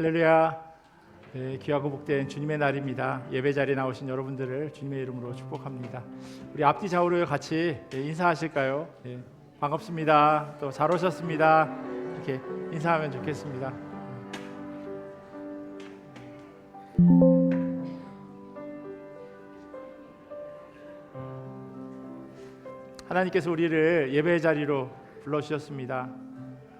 할렐루야. 네, 귀하고 복된 주님의 날입니다. 예배 자리에 나오신 여러분들을 주님의 이름으로 축복합니다. 우리 앞뒤 좌우로 같이 인사하실까요? 반갑습니다. 또 잘 오셨습니다. 이렇게 인사하면 좋겠습니다. 하나님께서 우리를 예배 자리로 불러주셨습니다.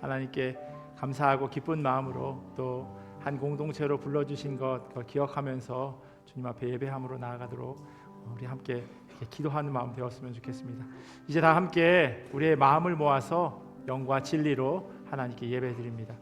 하나님께 감사하고 기쁜 마음으로 또 한 공동체로 불러주신 것 기억하면서 주님 앞에 예배함으로 나아가도록 우리 함께 기도하는 마음 되었으면 좋겠습니다. 이제 다 함께 우리의 마음을 모아서 영과 진리로 하나님께 예배드립니다.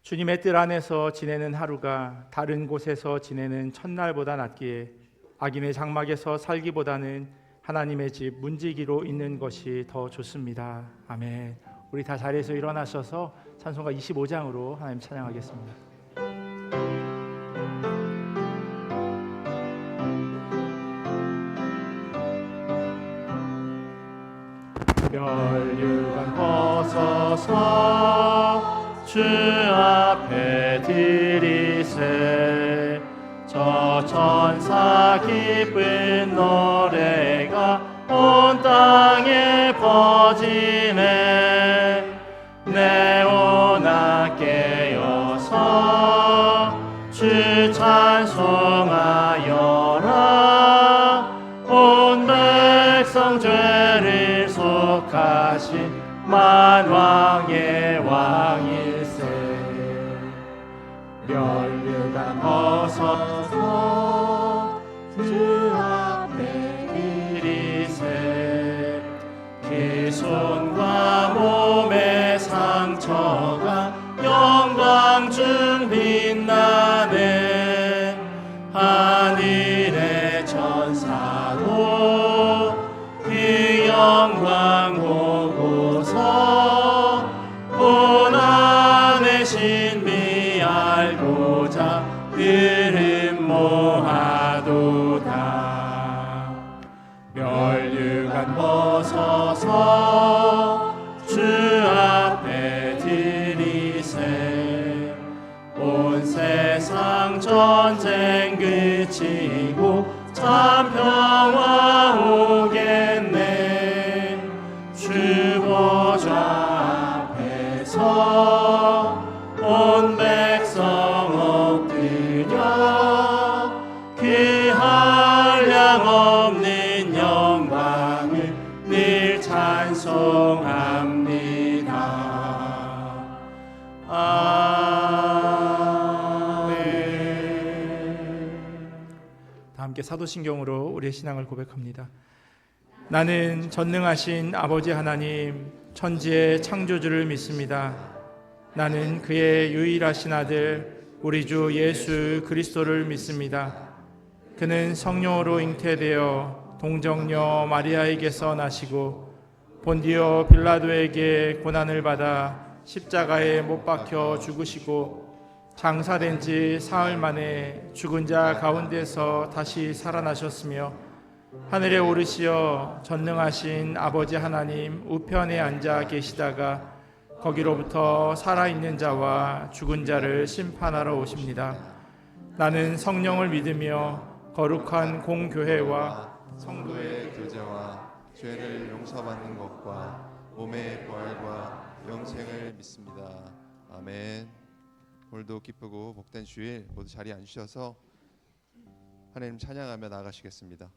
주님의 뜰 안에서 지내는 하루가 다른 곳에서 지내는 첫날보다 낫기에 악인의 장막에서 살기보다는 하나님의 집 문지기로 있는 것이 더 좋습니다. 아멘. 우리 다 자리에서 일어나셔서 찬송가 25장으로 하나님 찬양하겠습니다. 멸류관 벗어서 주 앞에 드리세 저 천사 기쁜 노래가 온 땅에 퍼지네 네오나 깨어서 주 찬송하여라 온 백성 죄를 속하신 만왕의 왕일세 멸류관 벗어서 주 앞에 드리세 그 손과 몸의 상처가 영광 중 빛나네 하늘의 천사도 그 영광 보고서 고난의 신비 알고자 들음 모아도다 멸류관 벗어서 주 앞에 드리세 온 세상 전쟁 그치고 참 평화 오겠네 주 보좌 앞에서 온 백성 엎드려 그 한량없는 영광을 늘 찬송합니다. 다 함께 사도신경으로 우리의 신앙을 고백합니다. 나는 전능하신 아버지 하나님 천지의 창조주를 믿습니다. 나는 그의 유일하신 아들 우리 주 예수 그리스도를 믿습니다. 그는 성령으로 잉태되어 동정녀 마리아에게서 나시고 본디오 빌라도에게 고난을 받아 십자가에 못 박혀 죽으시고 장사된 지 사흘 만에 죽은 자 가운데서 다시 살아나셨으며 하늘에 오르시어 전능하신 아버지 하나님 우편에 앉아 계시다가 거기로부터 살아있는 자와 죽은 자를 심판하러 오십니다. 나는 성령을 믿으며 거룩한 공교회와 성도의 교제와 죄를 용서받는 것과 몸의 부활과 영생을 믿습니다. 아멘. 오늘도 기쁘고 복된 주일 모두 자리에 앉으셔서 하나님 찬양하며 나가시겠습니다.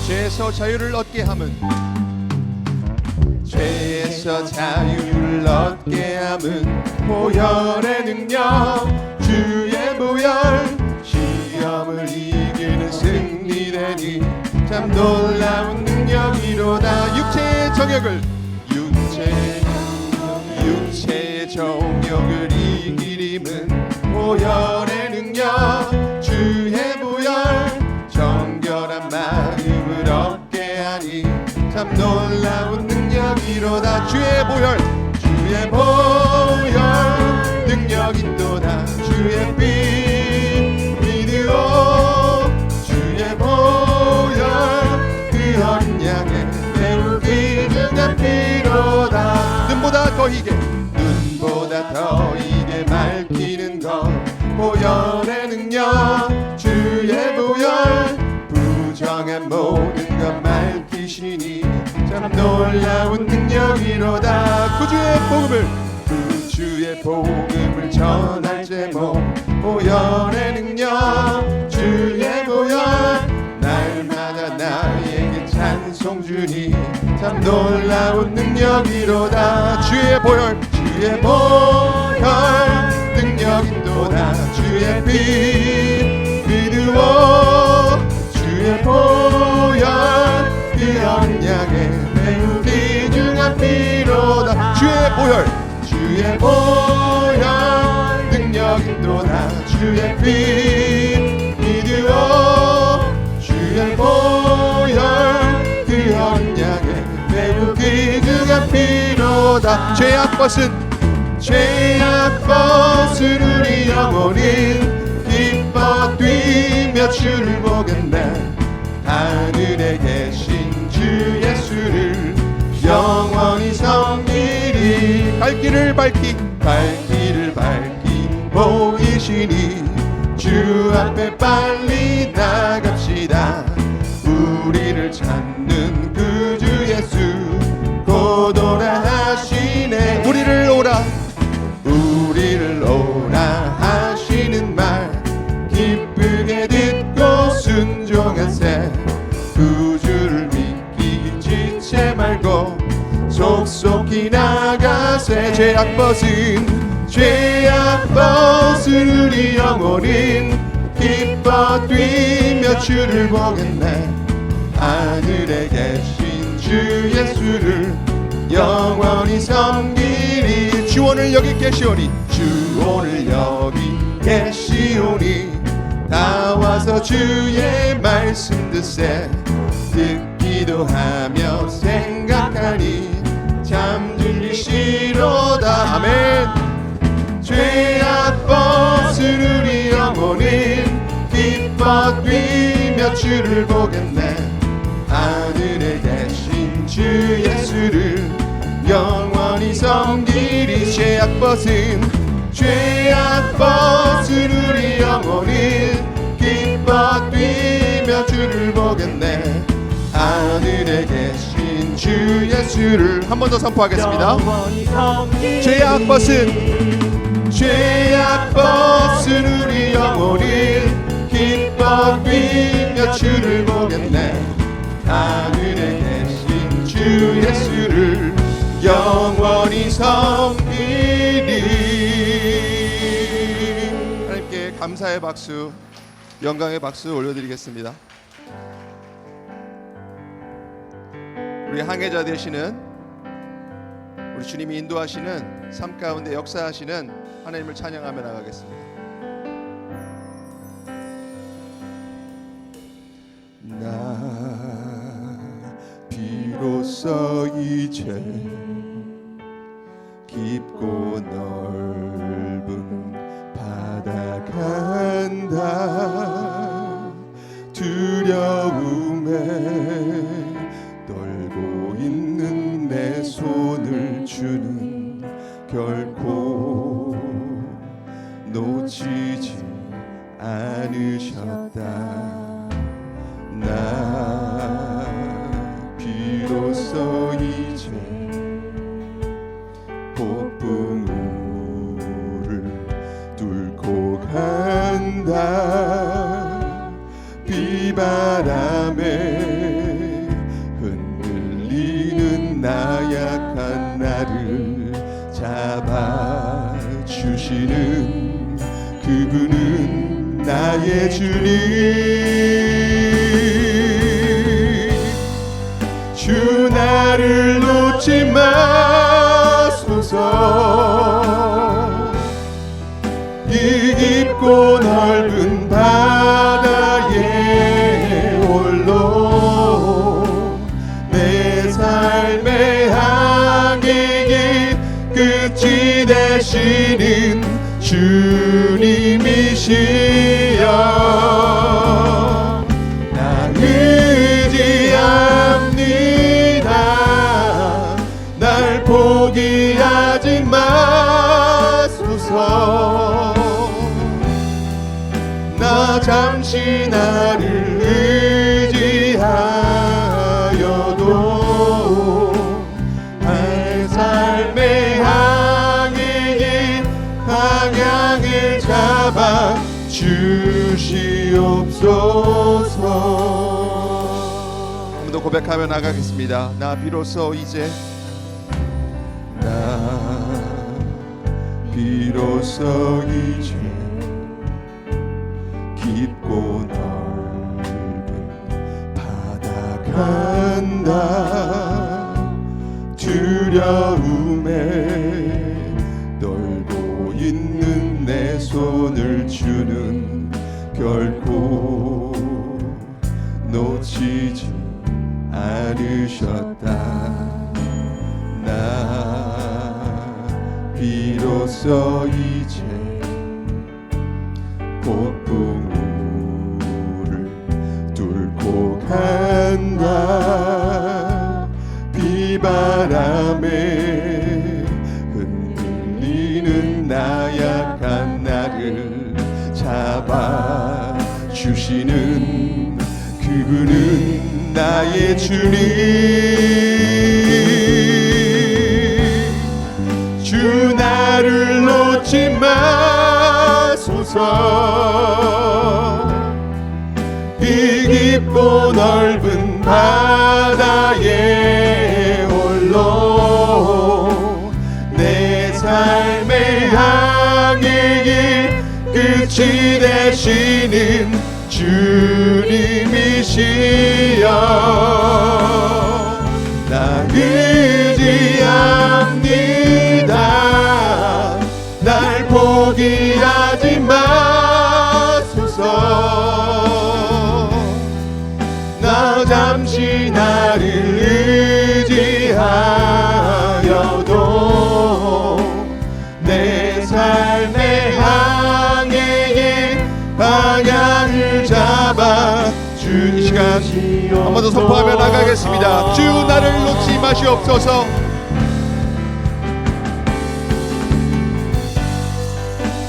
죄에서 자유를 얻게 함은 죄에서 자유를 얻게 함은 보혈의 능력 주의 보혈 시험을 이기는 승리되니 참 놀라운 능력이로다. 육체의 정욕을 이기림은 보혈의 능력 주의 보혈 정결한 마음을 얻게 하니 참 놀라운 능력이로다. 주의 보혈 능력있도다. 주의 피 믿으오 주의 보혈 그 어린 양의 매우 귀중한 피로다. 눈보다 더 이게 밝히는 것 보혈의 능력 주의 보혈 부정한 모든 것 밝히시니 참 놀라운 능력이로다. 구주의 복음을 전할 제목 보혈의 능력 주의 보혈 날마다 나에게 찬송 주니 참 놀라운 능력이로다. 주의 보혈 능력있도다. 주의 피 믿으오 주의 보혈 그 어린 양의 매우 귀중한 피로다. 주의 보혈 능력있도다. 주의 피 믿으오 주의 보혈 그 어린 양의 매우 귀중한 피로다. 죄악 벗은 우리 영혼은 기뻐 뛰며 주를 보겠네. 하늘에 계신 주 예수를 영원히 섬기리. 갈 길을 밝히 보이시니 주 앞에 빨리 나갑시다. 우리를 찾는 그 주 예수 곧 오라 하시네. 우리를 오라 하시는 말 기쁘게 듣고 순종하세. 구주를 믿기 지체 말고 속속히 나가세. 죄악 벗은 우리 영혼은 기뻐 뛰며 주를 보겠네. 하늘에 계신 주 예수를 영원히 섬기리. 주 오늘 여기 계시오니 다 와서 주의 말씀 듣기도 하며 생각하니 참 들리시로다. 아멘. 죄악 벗은 우리 영혼은 기뻐 뛰며 주를 보겠네. 하늘에 계신 주 예수를 영원히 섬기리. 죄악 벗은 우리 영혼은 기뻐 뛰며 주를 보겠네. 하늘에 계신 주 예수를 한 번 더 선포하겠습니다. 죄악 벗은 우리 영혼은 기뻐 뛰며 주를 보겠네. 하늘에 계신 주 예수를 영원히 섬기리. 하나님께 감사의 박수, 영광의 박수 올려드리겠습니다. 우리 항해자 되시는 우리 주님이 인도하시는 삶 가운데 역사하시는 하나님을 찬양하며 나가겠습니다. 나 비로소 이제 깊고 넓은 바다 간다. 두려움에 떨고 있는 내 손을 주는 결코 놓치지 않으시리라. 않으셨다. 나 비로소 이제 폭풍우를 뚫고 간다. 비바람에 흔들리는 나약한 나를 잡아주시는 그분은 나의 주님. 주 나를 놓지 마소서. 이 깊고 넓은 바다에 홀로 내 삶의 항해의 끝이 되시는 주님이시여. 나 의지합니다. 날 포기하지 마소서. 나 잠시 나를 의지하여도 내 삶의 항해의 방향을 잡아 주시옵소서. 한 번 더 고백하며 나가겠습니다. 나 비로소 이제 깊고 넓은 바다 간다. 두려움에 떨고 있는 내 손을 주는 결코 놓치지 않으셨다. 나 비로소 이제 폭풍우를 뚫고 간다. 비바람에 흔들리는 나약한 나를 잡아주시는 그분은 나의 주님. 주 나를 놓지 마소서. 이 깊고 넓은 바다에 홀로 내 삶의 항해의 끝이 되시는 주님이시여. 나 의지합니다. 날 포기하지 마소서. 나 잠시 나를 의지하여도 내 삶의 항해의 방향을 잡아 주. 이 시간 한 번 더 선포하며 나가겠습니다. 주 나를 놓지 마시옵소서.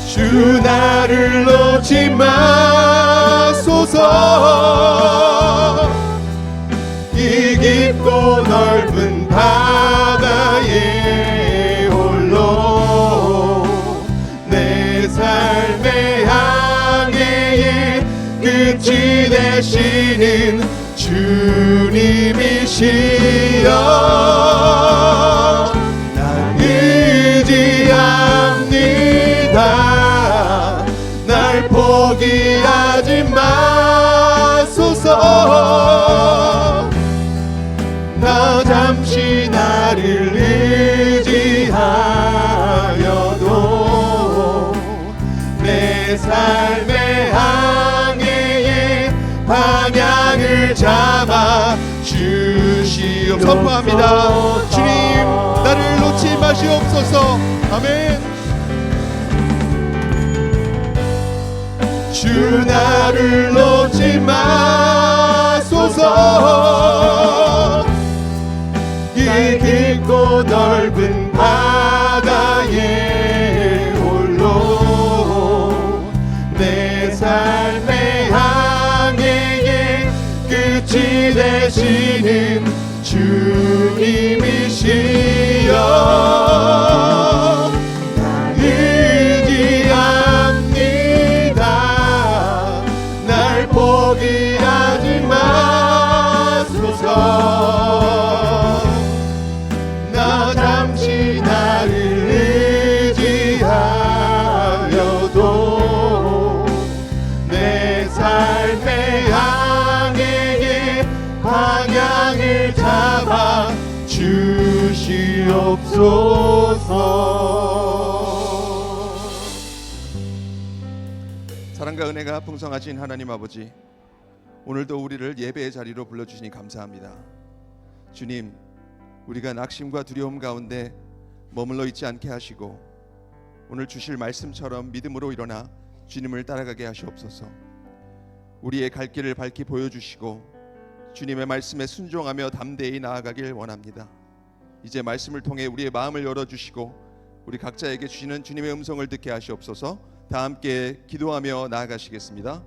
주 나를 놓지 마소서. 이 깊고 넓은 바다에 홀로 내 삶의 항해의 끝이 되시는 주님이시여. 나 의지합니다. 날 포기하지 마소서. 나 잠시 나를 의지하여도 내 삶의 항해의 방향을 잡아 주시옵소서. 선포합니다. 주님 나를 놓지 마시옵소서. 아멘. 주 나를 놓지 마소서. 이 깊고 넓은 바다에 홀로 내 삶의 되시는 주님이시여 나 의지합니다. 날 포기하지 마소서. 나 잠시 나를 의지하여도 내 삶의 방향을 잡아 주시옵소서. 사랑과 은혜가 풍성하신 하나님 아버지, 오늘도 우리를 예배의 자리로 불러주시니 감사합니다. 주님, 우리가 낙심과 두려움 가운데 머물러 있지 않게 하시고 오늘 주실 말씀처럼 믿음으로 일어나 주님을 따라가게 하시옵소서. 우리의 갈 길을 밝히 보여주시고 주님의 말씀에 순종하며 담대히 나아가길 원합니다. 이제 말씀을 통해 우리의 마음을 열어주시고 우리 각자에게 주시는 주님의 음성을 듣게 하시옵소서. 다 함께 기도하며 나아가시겠습니다.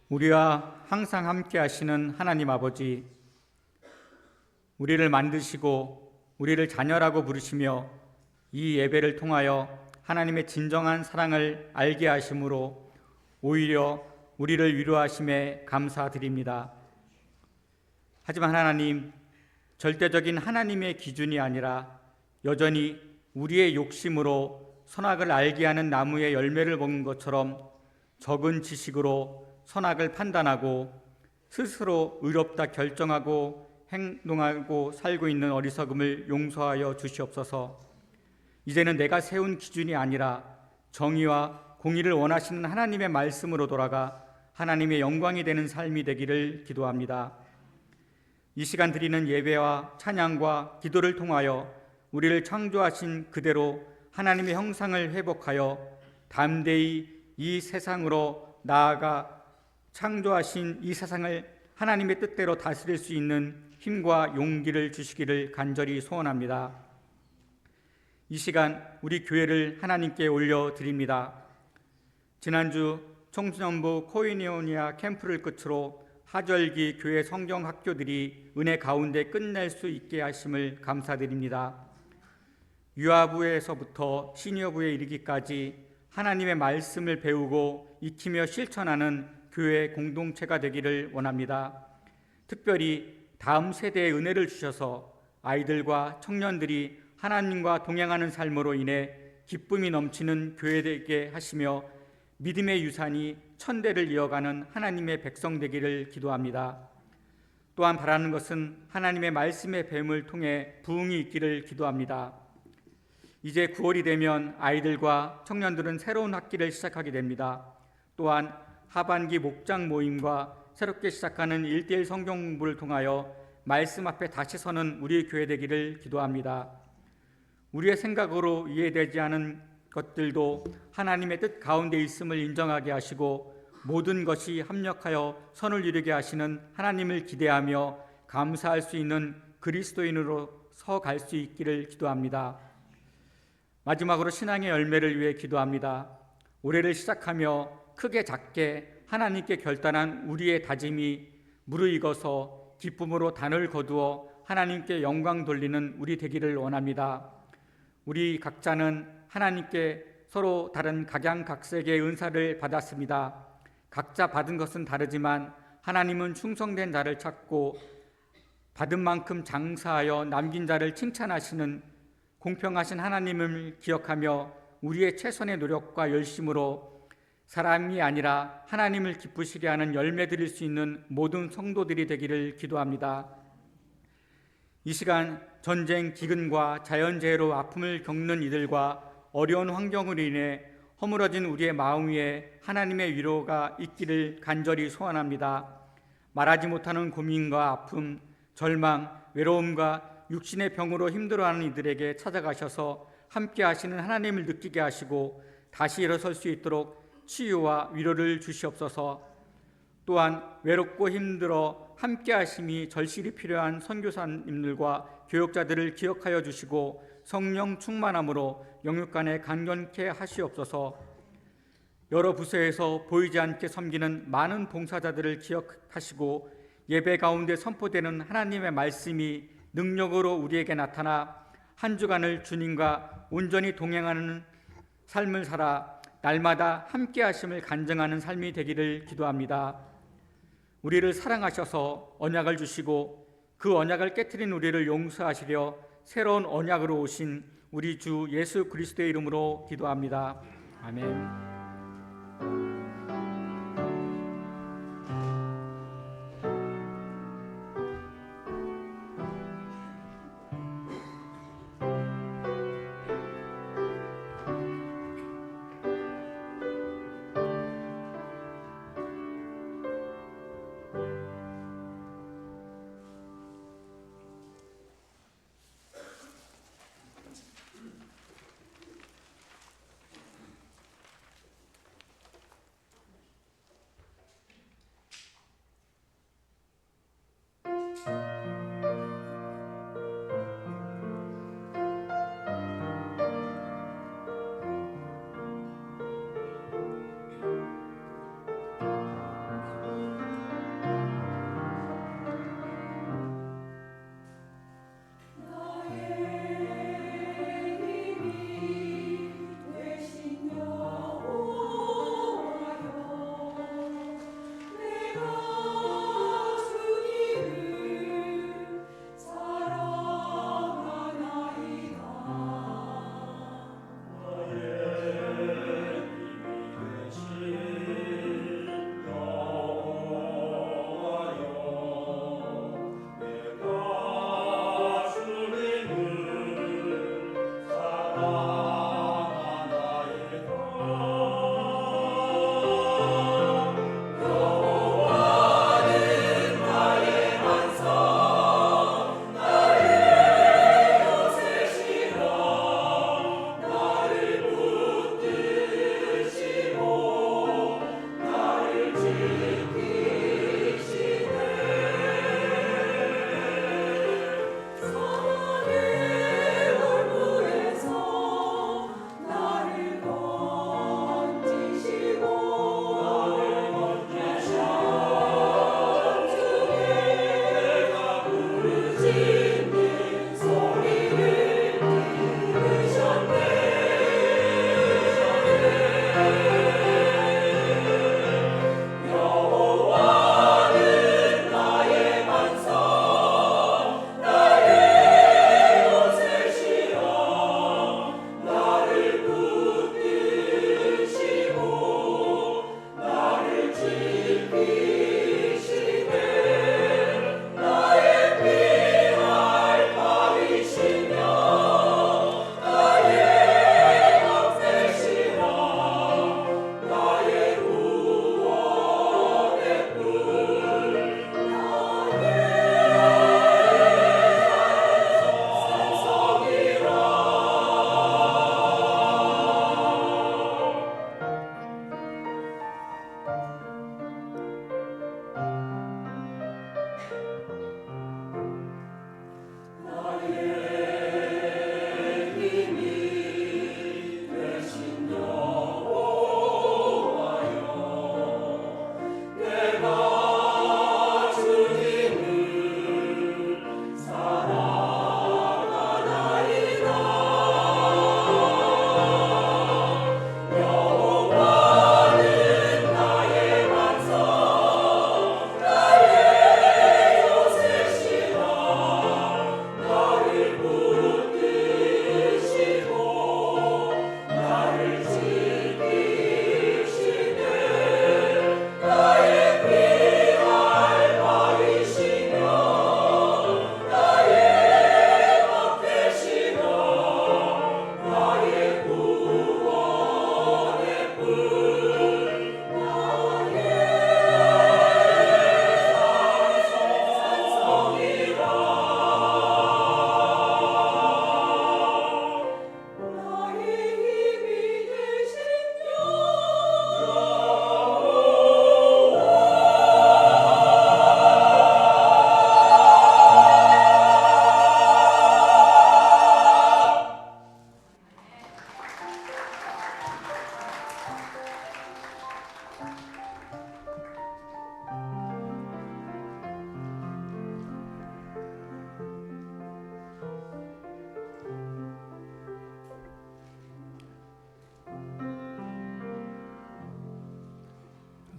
우리와 항상 함께 하시는 하나님 아버지, 우리를 만드시고 우리를 자녀라고 부르시며 이 예배를 통하여 하나님의 진정한 사랑을 알게 하심으로 오히려 우리를 위로하심에 감사드립니다. 하지만 하나님, 절대적인 하나님의 기준이 아니라 여전히 우리의 욕심으로 선악을 알게 하는 나무의 열매를 먹는 것처럼 적은 지식으로 선악을 판단하고 스스로 의롭다 결정하고 행동하고 살고 있는 어리석음을 용서하여 주시옵소서. 이제는 내가 세운 기준이 아니라 정의와 공의를 원하시는 하나님의 말씀으로 돌아가 하나님의 영광이 되는 삶이 되기를 기도합니다. 이 시간 드리는 예배와 찬양과 기도를 통하여 우리를 창조하신 그대로 하나님의 형상을 회복하여 담대히 이 세상으로 나아가 창조하신 이 세상을 하나님의 뜻대로 다스릴 수 있는 힘과 용기를 주시기를 간절히 소원합니다. 이 시간 우리 교회를 하나님께 올려드립니다. 지난주 청소년부 코이니오니아 캠프를 끝으로 하절기 교회 성경학교들이 은혜 가운데 끝낼 수 있게 하심을 감사드립니다. 유아부에서부터 시니어부에 이르기까지 하나님의 말씀을 배우고 익히며 실천하는 교회 공동체가 되기를 원합니다. 특별히 다음 세대에 은혜를 주셔서 아이들과 청년들이 하나님과 동행하는 삶으로 인해 기쁨이 넘치는 교회 되게 하시며 믿음의 유산이 천대를 이어가는 하나님의 백성 되기를 기도합니다. 또한 바라는 것은 하나님의 말씀의 뱀을 통해 부흥이 있기를 기도합니다. 이제 9월이 되면 아이들과 청년들은 새로운 학기를 시작하게 됩니다. 또한 하반기 목장 모임과 새롭게 시작하는 1:1 성경 공부를 통하여 말씀 앞에 다시 서는 우리 교회 되기를 기도합니다. 우리의 생각으로 이해되지 않은 것들도 하나님의 뜻 가운데 있음을 인정하게 하시고 모든 것이 합력하여 선을 이루게 하시는 하나님을 기대하며 감사할 수 있는 그리스도인으로서 갈 수 있기를 기도합니다. 마지막으로 신앙의 열매를 위해 기도합니다. 올해를 시작하며 크게 작게 하나님께 결단한 우리의 다짐이 무르익어서 기쁨으로 단을 거두어 하나님께 영광 돌리는 우리 되기를 원합니다. 우리 각자는 하나님께 서로 다른 각양각색의 은사를 받았습니다. 각자 받은 것은 다르지만 하나님은 충성된 자를 찾고 받은 만큼 장사하여 남긴 자를 칭찬하시는 공평하신 하나님을 기억하며 우리의 최선의 노력과 열심으로 사람이 아니라 하나님을 기쁘시게 하는 열매 드릴 수 있는 모든 성도들이 되기를 기도합니다. 이 시간 전쟁, 기근과 자연재해로 아픔을 겪는 이들과 어려운 환경으로 인해 허물어진 우리의 마음 위에 하나님의 위로가 있기를 간절히 소원합니다. 말하지 못하는 고민과 아픔, 절망, 외로움과 육신의 병으로 힘들어하는 이들에게 찾아가셔서 함께 하시는 하나님을 느끼게 하시고 다시 일어설 수 있도록 치유와 위로를 주시옵소서. 또한 외롭고 힘들어 함께 하심이 절실히 필요한 선교사님들과 교역자들을 기억하여 주시고 성령 충만함으로 영육간에 강건케 하시옵소서. 여러 부서에서 보이지 않게 섬기는 많은 봉사자들을 기억하시고 예배 가운데 선포되는 하나님의 말씀이 능력으로 우리에게 나타나 한 주간을 주님과 온전히 동행하는 삶을 살아 날마다 함께 하심을 간증하는 삶이 되기를 기도합니다. 우리를 사랑하셔서 언약을 주시고 그 언약을 깨트린 우리를 용서하시려 새로운 언약으로 오신 우리 주 예수 그리스도의 이름으로 기도합니다. 아멘.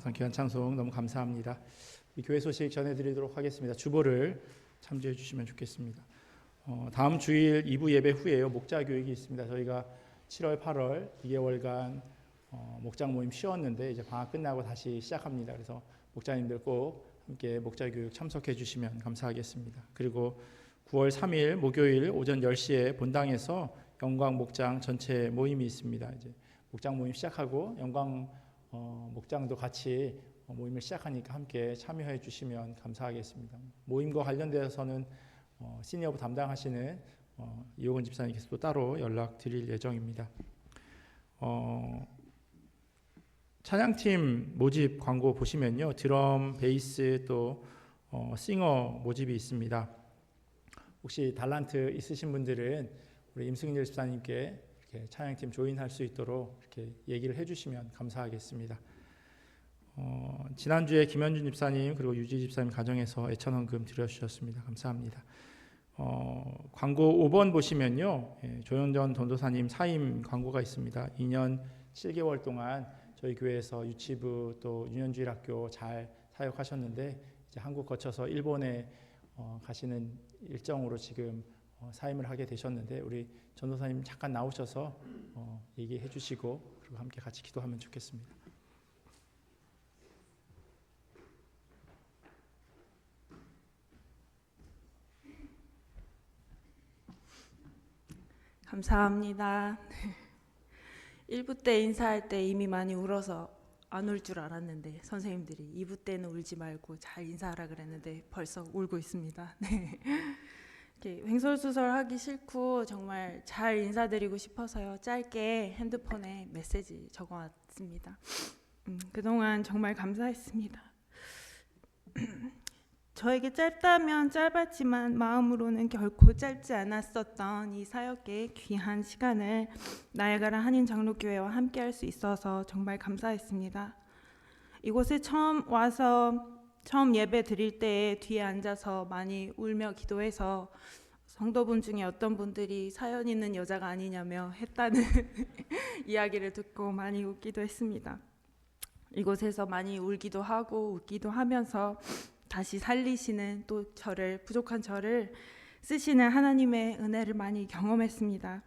우선 귀한 찬송 너무 감사합니다. 우리 교회 소식 전해드리도록 하겠습니다. 주보를 참조해 주시면 좋겠습니다. 다음 주일 2부 예배 후에요. 목자 교육이 있습니다. 저희가 7월, 8월 2개월간 목장 모임 쉬었는데 이제 방학 끝나고 다시 시작합니다. 그래서 목자님들 꼭 함께 목자 교육 참석해 주시면 감사하겠습니다. 그리고 9월 3일 목요일 오전 10시에 본당에서 영광 목장 전체 모임이 있습니다. 이제 목장 모임 시작하고 영광 목장도 같이 모임을 시작하니까 함께 참여해 주시면 감사하겠습니다. 모임과 관련되어서는 시니어부 담당하시는 이호건 집사님께서 또 따로 연락 드릴 예정입니다. 찬양팀 모집 광고 보시면요, 드럼, 베이스 또 싱어 모집이 있습니다. 혹시 달란트 있으신 분들은 우리 임승일 집사님께 이렇게 찬양팀 조인할 수 있도록 이렇게 얘기를 해주시면 감사하겠습니다. 지난주에 김현준 집사님 그리고 유지 집사님 가정에서 애천헌금 드려주셨습니다. 감사합니다. 광고 5번 보시면요, 조현전 전도사님 사임 광고가 있습니다. 2년 7개월 동안 저희 교회에서 유치부 또 유년주일 학교 잘 사역하셨는데 이제 한국 거쳐서 일본에 가시는 일정으로 지금 사임을 하게 되셨는데 우리 전도사님 잠깐 나오셔서 얘기해 주시고 그리고 함께 같이 기도하면 좋겠습니다. 감사합니다. 1부 때 인사할 때 이미 많이 울어서 안 울 줄 알았는데 선생님들이 2부 때는 울지 말고 잘 인사하라 그랬는데 벌써 울고 있습니다. 네. 이렇게 횡설수설하기 싫고 정말 잘 인사드리고 싶어서요. 짧게 핸드폰에 메시지 적어왔습니다. 그동안 정말 감사했습니다. 저에게 짧다면 짧았지만 마음으로는 결코 짧지 않았었던 이 사역의 귀한 시간을 나야가라 한인장로교회와 함께할 수 있어서 정말 감사했습니다. 이곳에 처음 와서 처음 예배 드릴 때에 뒤에 앉아서 많이 울며 기도해서 성도분 중에 어떤 분들이 사연 있는 여자가 아니냐며 했다는 이야기를 듣고 많이 웃기도 했습니다. 이곳에서 많이 울기도 하고 웃기도 하면서 다시 살리시는 또 저를 부족한 저를 쓰시는 하나님의 은혜를 많이 경험했습니다.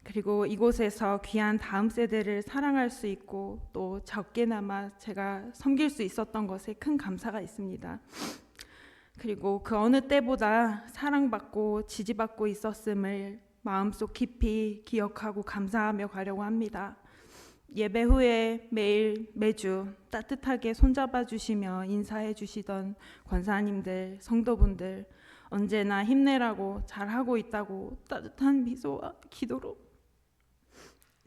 그리고 이곳에서 귀한 다음 세대를 사랑할 수 있고 또 적게나마 제가 섬길 수 있었던 것에 큰 감사가 있습니다. 그리고 그 어느 때보다 사랑받고 지지받고 있었음을 마음속 깊이 기억하고 감사하며 가려고 합니다. 예배 후에 매주 따뜻하게 손잡아 주시며 인사해 주시던 권사님들, 성도분들 언제나 힘내라고 잘하고 있다고 따뜻한 미소와 기도로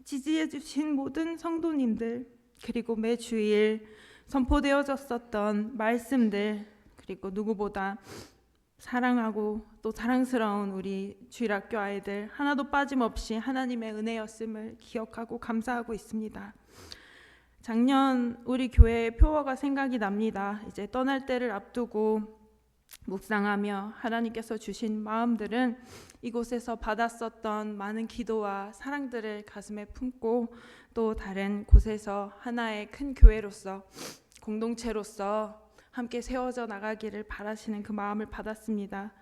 지지해 주신 모든 성도님들, 그리고 매 주일 선포되어졌었던 말씀들, 그리고 누구보다 사랑하고 또 사랑스러운 우리 주일학교 아이들 하나도 빠짐없이 하나님의 은혜였음을 기억하고 감사하고 있습니다. 작년 우리 교회의 표어가 생각이 납니다. 이제 떠날 때를 앞두고 묵상하며 하나님께서 주신 마음들은 이곳에서 받았었던 많은 기도와 사랑들을 가슴에 품고 또 다른 곳에서 하나의 큰 교회로서 공동체로서 함께 세워져 나가기를 바라시는 그 마음을 받았습니다.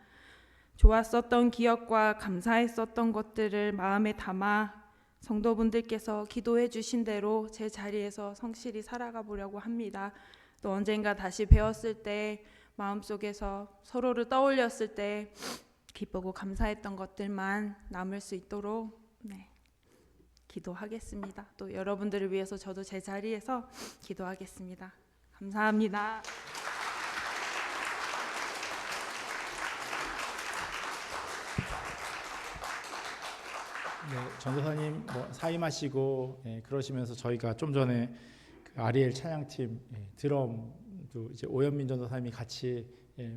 좋았었던 기억과 감사했었던 것들을 마음에 담아 성도분들께서 기도해 주신 대로 제 자리에서 성실히 살아가 보려고 합니다. 또 언젠가 다시 배웠을 때 마음속에서 서로를 떠올렸을 때 기쁘고 감사했던 것들만 남을 수 있도록 기도하겠습니다. 또 여러분들을 위해서 저도 제 자리에서 기도하겠습니다. 감사합니다. 전도사님 사임하시고 그러시면서 저희가 좀 전에 그 아리엘 찬양팀 드럼도 이제 오현민 전도사님이 같이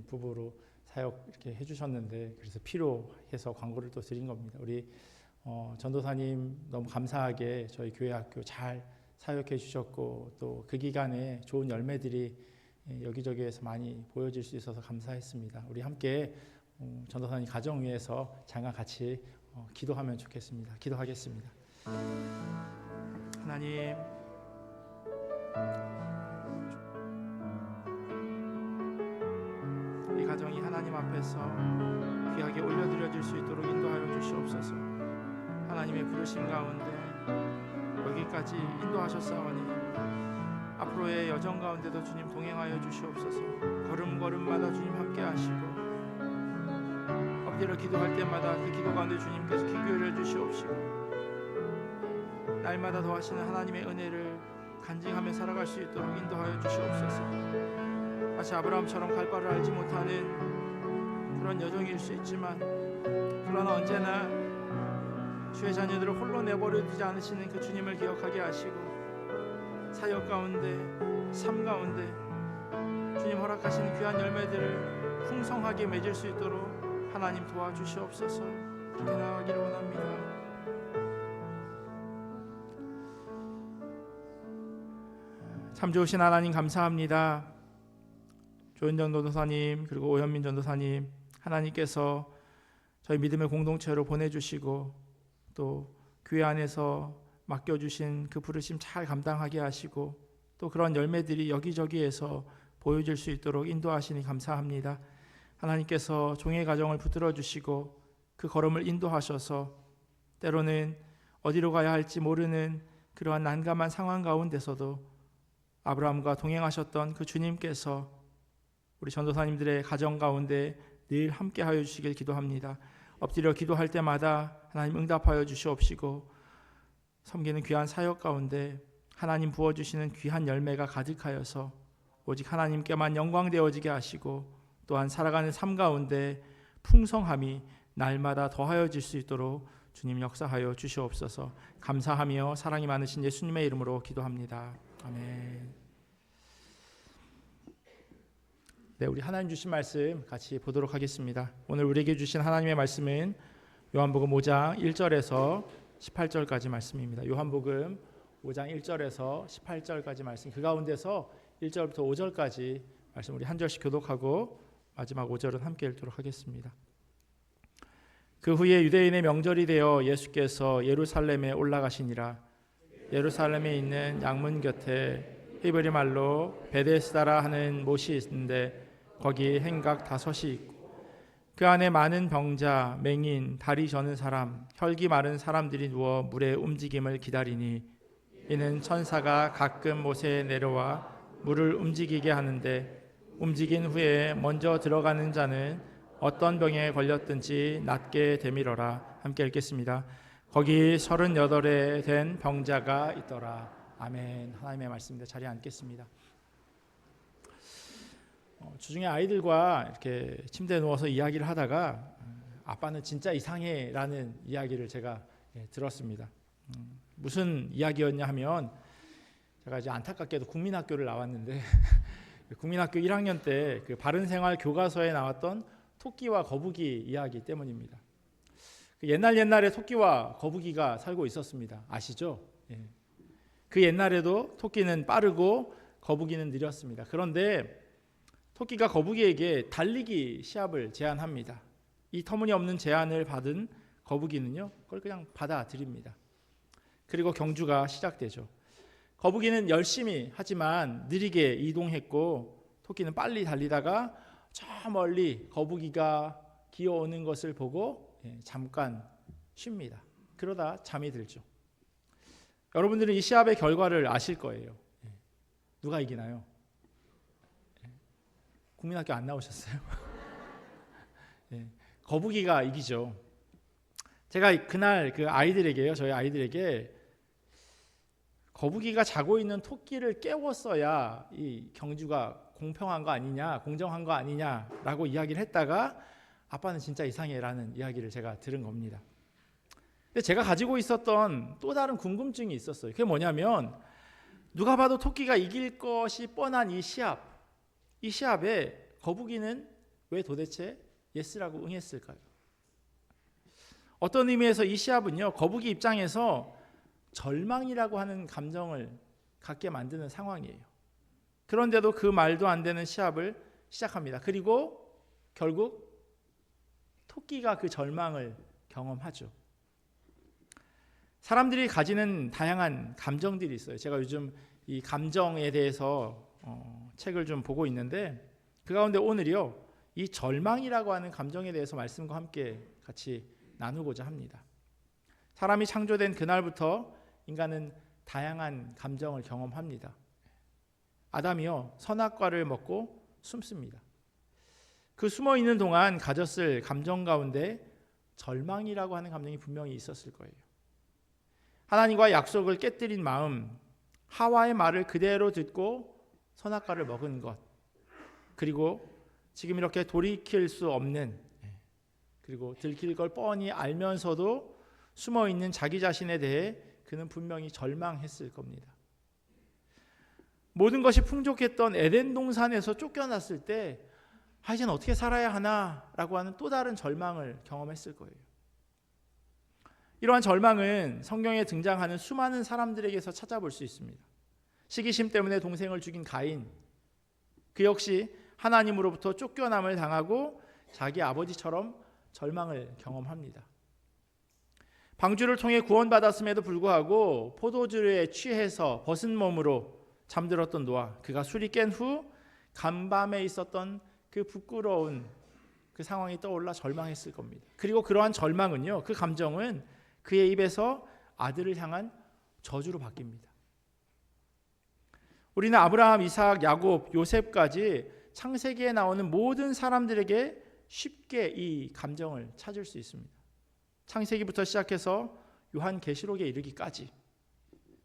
부부로 사역 이렇게 해주셨는데 그래서 필요해서 광고를 또 드린 겁니다. 우리 전도사님 너무 감사하게 저희 교회 학교 잘 사역해 주셨고 또 그 기간에 좋은 열매들이 여기저기에서 많이 보여질 수 있어서 감사했습니다. 우리 함께 전도사님 가정 위해서 잠깐 같이 기도하면 좋겠습니다. 기도하겠습니다. 하나님, 하나님 앞에서 귀하게 올려드려질 수 있도록 인도하여 주시옵소서. 하나님의 부르심 가운데 여기까지 인도하셨사오니 앞으로의 여정 가운데도 주님 동행하여 주시옵소서. 걸음걸음마다 주님 함께 하시고 엎드려 기도할 때마다 그 기도 가운데 주님께서 귀 기울여 주시옵시고 날마다 더하시는 하나님의 은혜를 간증하며 살아갈 수 있도록 인도하여 주시옵소서. 마치 아브라함처럼 갈 바를 알지 못하는 그런 여정일 수 있지만 그러나 언제나 주의 자녀들을 홀로 내버려 두지 않으시는 그 주님을 기억하게 하시고 사역 가운데 삶 가운데 주님 허락하시는 귀한 열매들을 풍성하게 맺을 수 있도록 하나님 도와주시옵소서. 그렇게 나아가기를 원합니다. 참 좋으신 하나님 감사합니다. 조은정 전도사님 그리고 오현민 전도사님 하나님께서 저희 믿음의 공동체로 보내주시고 또 교회 안에서 맡겨주신 그 부르심 잘 감당하게 하시고 또 그런 열매들이 여기저기에서 보여질 수 있도록 인도하시니 감사합니다. 하나님께서 종의 가정을 붙들어 주시고 그 걸음을 인도하셔서 때로는 어디로 가야 할지 모르는 그러한 난감한 상황 가운데서도 아브라함과 동행하셨던 그 주님께서 우리 전도사님들의 가정 가운데 늘 함께하여 주시길 기도합니다. 엎드려 기도할 때마다 하나님 응답하여 주시옵시고 섬기는 귀한 사역 가운데 하나님 부어주시는 귀한 열매가 가득하여서 오직 하나님께만 영광되어지게 하시고 또한 살아가는 삶 가운데 풍성함이 날마다 더하여질 수 있도록 주님 역사하여 주시옵소서. 감사하며 사랑이 많으신 예수님의 이름으로 기도합니다. 아멘. 네, 우리 하나님 주신 말씀 같이 보도록 하겠습니다. 오늘 우리에게 주신 하나님의 말씀은 요한복음 5장 1절에서 18절까지 말씀입니다. 요한복음 5장 1절에서 18절까지 말씀, 그 가운데서 1절부터 5절까지 말씀 우리 한 절씩 교독하고 마지막 5절은 함께 읽도록 하겠습니다. 그 후에 유대인의 명절이 되어 예수께서 예루살렘에 올라가시니라. 예루살렘에 있는 양문 곁에 히브리 말로 베데스다라 하는 못이 있는데 거기 행각 5이 있고 그 안에 많은 병자, 맹인, 다리 저는 사람, 혈기 마른 사람들이 누워 물의 움직임을 기다리니 이는 천사가 가끔 못에 내려와 물을 움직이게 하는데 움직인 후에 먼저 들어가는 자는 어떤 병에 걸렸든지 낫게 되밀어라. 함께 읽겠습니다. 거기 38에 된 병자가 있더라. 아멘. 하나님의 말씀입니다. 자리에 앉겠습니다. 주중에 아이들과 이렇게 침대에 누워서 이야기를 하다가 아빠는 진짜 이상해라는 이야기를 제가 들었습니다. 무슨 이야기였냐 하면 제가 이제 안타깝게도 국민학교를 나왔는데 국민학교 1학년 때 그 바른생활 교과서에 나왔던 토끼와 거북이 이야기 때문입니다. 옛날에 토끼와 거북이가 살고 있었습니다. 아시죠? 그 옛날에도 토끼는 빠르고 거북이는 느렸습니다. 그런데 토끼가 거북이에게 달리기 시합을 제안합니다. 이 터무니없는 제안을 받은 거북이는요, 그걸 그냥 받아들입니다. 그리고 경주가 시작되죠. 거북이는 열심히 하지만 느리게 이동했고 토끼는 빨리 달리다가 저 멀리 거북이가 기어오는 것을 보고 잠깐 쉽니다. 그러다 잠이 들죠. 여러분들은 이 시합의 결과를 아실 거예요. 누가 이기나요? 국민학교 안 나오셨어요? 거북이가 이기죠. 제가 그날 그 아이들에게요, 저희 아이들에게 거북이가 자고 있는 토끼를 깨웠어야 이 경주가 공평한 거 아니냐, 공정한 거 아니냐라고 이야기를 했다가 아빠는 진짜 이상해라는 이야기를 제가 들은 겁니다. 근데 제가 가지고 있었던 또 다른 궁금증이 있었어요. 그게 뭐냐면 누가 봐도 토끼가 이길 것이 뻔한 이 시합에 거북이는 왜 도대체 예스라고 응했을까요? 어떤 의미에서 이 시합은요, 거북이 입장에서 절망이라고 하는 감정을 갖게 만드는 상황이에요. 그런데도 그 말도 안 되는 시합을 시작합니다. 그리고 결국 토끼가 그 절망을 경험하죠. 사람들이 가지는 다양한 감정들이 있어요. 제가 요즘 이 감정에 대해서 책을 좀 보고 있는데 그 가운데 오늘이요, 이 절망이라고 하는 감정에 대해서 말씀과 함께 같이 나누고자 합니다. 사람이 창조된 그날부터 인간은 다양한 감정을 경험합니다. 아담이요, 선악과를 먹고 숨습니다. 그 숨어 있는 동안 가졌을 감정 가운데 절망이라고 하는 감정이 분명히 있었을 거예요. 하나님과 약속을 깨뜨린 마음, 하와의 말을 그대로 듣고 선악과를 먹은 것, 그리고 지금 이렇게 돌이킬 수 없는, 그리고 들킬 걸 뻔히 알면서도 숨어 있는 자기 자신에 대해 그는 분명히 절망했을 겁니다. 모든 것이 풍족했던 에덴 동산에서 쫓겨났을 때 이제는 어떻게 살아야 하나라고 하는 또 다른 절망을 경험했을 거예요. 이러한 절망은 성경에 등장하는 수많은 사람들에게서 찾아볼 수 있습니다. 시기심 때문에 동생을 죽인 가인, 그 역시 하나님으로부터 쫓겨남을 당하고 자기 아버지처럼 절망을 경험합니다. 방주를 통해 구원받았음에도 불구하고 포도주에 취해서 벗은 몸으로 잠들었던 노아, 그가 술이 깬 후 간밤에 있었던 그 부끄러운 그 상황이 떠올라 절망했을 겁니다. 그리고 그러한 절망은요, 그 감정은 그의 입에서 아들을 향한 저주로 바뀝니다. 우리는 아브라함, 이삭, 야곱, 요셉까지 창세기에 나오는 모든 사람들에게 쉽게 이 감정을 찾을 수 있습니다. 창세기부터 시작해서 요한계시록에 이르기까지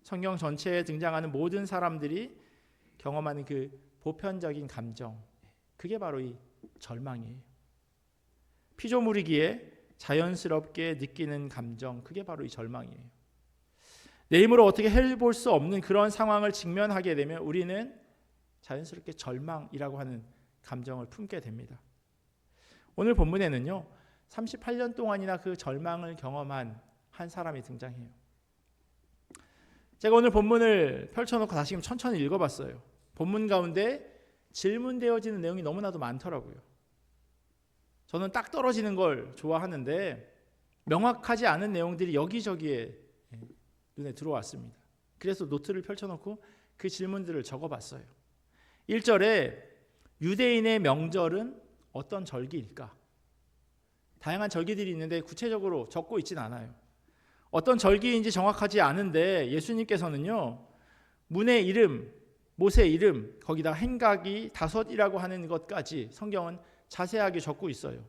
성경 전체에 등장하는 모든 사람들이 경험하는 그 보편적인 감정, 그게 바로 이 절망이에요. 피조물이기에 자연스럽게 느끼는 감정, 그게 바로 이 절망이에요. 내 힘으로 어떻게 해볼 수 없는 그런 상황을 직면하게 되면 우리는 자연스럽게 절망이라고 하는 감정을 품게 됩니다. 오늘 본문에는요, 38년 동안이나 그 절망을 경험한 한 사람이 등장해요. 제가 오늘 본문을 펼쳐놓고 다시 천천히 읽어봤어요. 본문 가운데 질문되어지는 내용이 너무나도 많더라고요. 저는 딱 떨어지는 걸 좋아하는데 명확하지 않은 내용들이 여기저기에 눈에 들어왔습니다. 그래서 노트를 펼쳐놓고 그 질문들을 적어봤어요. 1절에 유대인의 명절은 어떤 절기일까? 다양한 절기들이 있는데 구체적으로 적고 있진 않아요. 어떤 절기인지 정확하지 않은데 예수님께서는요, 문의 이름, 못의 이름, 거기다 행각이 5이라고 하는 것까지 성경은 자세하게 적고 있어요.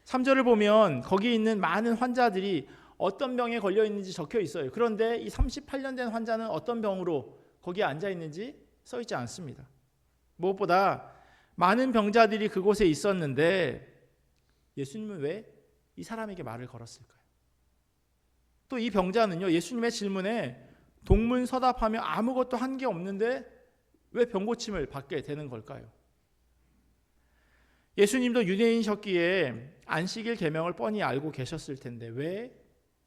3절을 보면 거기 있는 많은 환자들이 어떤 병에 걸려 있는지 적혀 있어요. 그런데 이 38년 된 환자는 어떤 병으로 거기에 앉아 있는지 써 있지 않습니다. 무엇보다 많은 병자들이 그곳에 있었는데 예수님은 왜 이 사람에게 말을 걸었을까요? 또 이 병자는요, 예수님의 질문에 동문서답하며 아무것도 한 게 없는데 왜 병고침을 받게 되는 걸까요? 예수님도 유대인이셨기에 안식일 계명을 뻔히 알고 계셨을 텐데 왜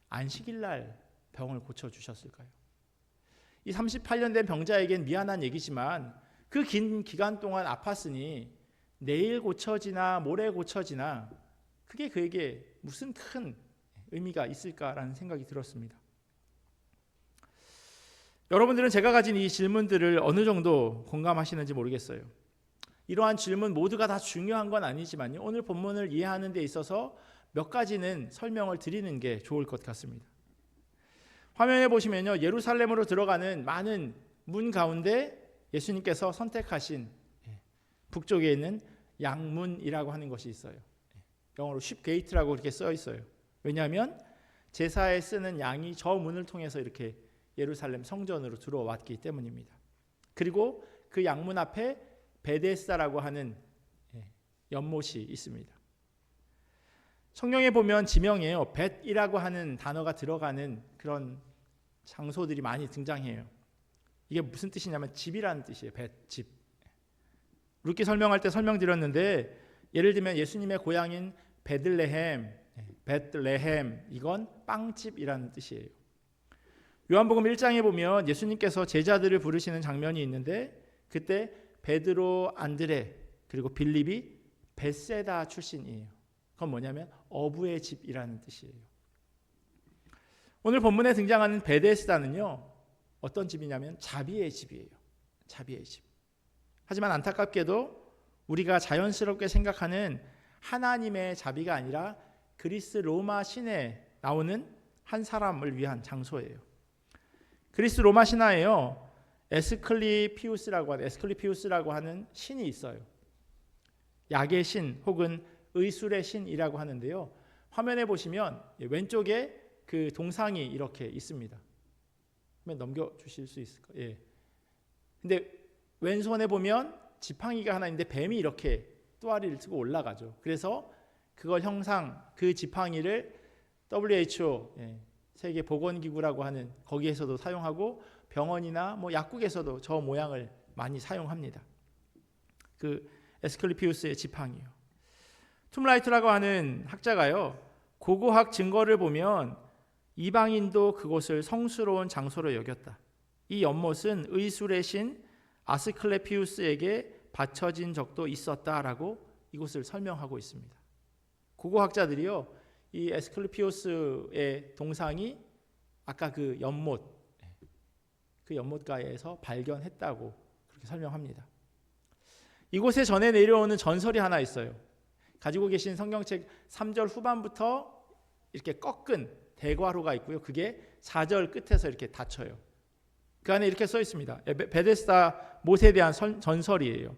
안식일 날 병을 고쳐주셨을까요? 이 38년 된 병자에겐 미안한 얘기지만 그 긴 기간 동안 아팠으니 내일 고쳐지나 모레 고쳐지나 그게 그에게 무슨 큰 의미가 있을까라는 생각이 들었습니다. 여러분들은 제가 가진 이 질문들을 어느 정도 공감하시는지 모르겠어요. 이러한 질문 모두가 다 중요한 건 아니지만요, 오늘 본문을 이해하는 데 있어서 몇 가지는 설명을 드리는 게 좋을 것 같습니다. 화면에 보시면요, 예루살렘으로 들어가는 많은 문 가운데 예수님께서 선택하신 북쪽에 있는 양문이라고 하는 것이 있어요. 영어로 쉽 게이트라고 이렇게 써 있어요. 왜냐하면 제사에 쓰는 양이 저 문을 통해서 이렇게 예루살렘 성전으로 들어왔기 때문입니다. 그리고 그 양문 앞에 베데스다라고 하는 연못이 있습니다. 성경에 보면 지명이에요. 벳이라고 하는 단어가 들어가는 그런 장소들이 많이 등장해요. 이게 무슨 뜻이냐면 집이라는 뜻이에요. 벳, 집. 룻기 설명할 때 설명드렸는데 예를 들면 예수님의 고향인 베들레헴, 이건 빵집이라는 뜻이에요. 요한복음 1장에 보면 예수님께서 제자들을 부르시는 장면이 있는데 그때 베드로, 안드레, 그리고 빌립이 벳세다 출신이에요. 그건 뭐냐면 어부의 집이라는 뜻이에요. 오늘 본문에 등장하는 베데스다는요, 어떤 집이냐면 자비의 집이에요. 자비의 집. 하지만 안타깝게도 우리가 자연스럽게 생각하는 하나님의 자비가 아니라 그리스 로마 신에 나오는 한 사람을 위한 장소예요. 그리스 로마 신화에요. 에스클리피우스라고 하는 신이 있어요. 약의 신 혹은 의술의 신이라고 하는데요. 화면에 보시면 왼쪽에 그 동상이 이렇게 있습니다. 한번 넘겨 주실 수 있을까요? 예. 근데 왼손에 보면 지팡이가 하나 있는데 뱀이 이렇게 또아리를 쓰고 올라가죠. 그래서 그걸 그 지팡이를 WHO 세계 보건기구라고 하는 거기에서도 사용하고 병원이나 뭐 약국에서도 저 모양을 많이 사용합니다. 그 에스클리피우스의 지팡이요. 툼라이트라고 하는 학자가요. 고고학 증거를 보면 이방인도 그곳을 성스러운 장소로 여겼다. 이 연못은 의술의 신 아스클레피우스에게 바쳐진 적도 있었다라고 이곳을 설명하고 있습니다. 고고학자들이요, 이 에스클리피우스의 동상이 아까 그 연못가에서 발견했다고 그렇게 설명합니다. 이곳에 전해 내려오는 전설이 하나 있어요. 가지고 계신 성경책 3절 후반부터 이렇게 꺾은 대괄호가 있고요. 그게 4절 끝에서 이렇게 닫혀요. 그 안에 이렇게 써 있습니다. 베데스다 못에 대한 전설이에요.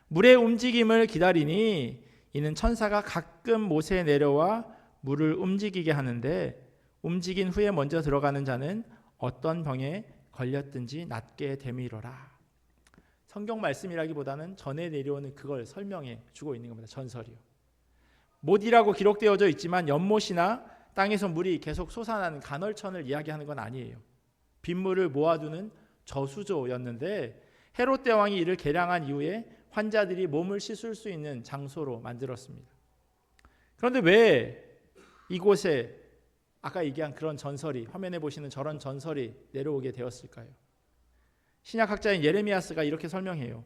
물의 움직임을 기다리니 이는 천사가 가끔 못에 내려와 물을 움직이게 하는데 움직인 후에 먼저 들어가는 자는 어떤 병에 걸렸든지 낫게 되미로라. 성경 말씀이라기보다는 전에 내려오는 그걸 설명해 주고 있는 겁니다. 전설이요. 못이라고 기록되어져 있지만 연못이나 땅에서 물이 계속 솟아나는 간헐천을 이야기하는 건 아니에요. 빗물을 모아두는 저수조였는데 헤롯 대왕이 이를 개량한 이후에 환자들이 몸을 씻을 수 있는 장소로 만들었습니다. 그런데 왜 이곳에 아까 얘기한 그런 전설이, 화면에 보시는 저런 전설이 내려오게 되었을까요? 신약학자인 예레미야스가 이렇게 설명해요.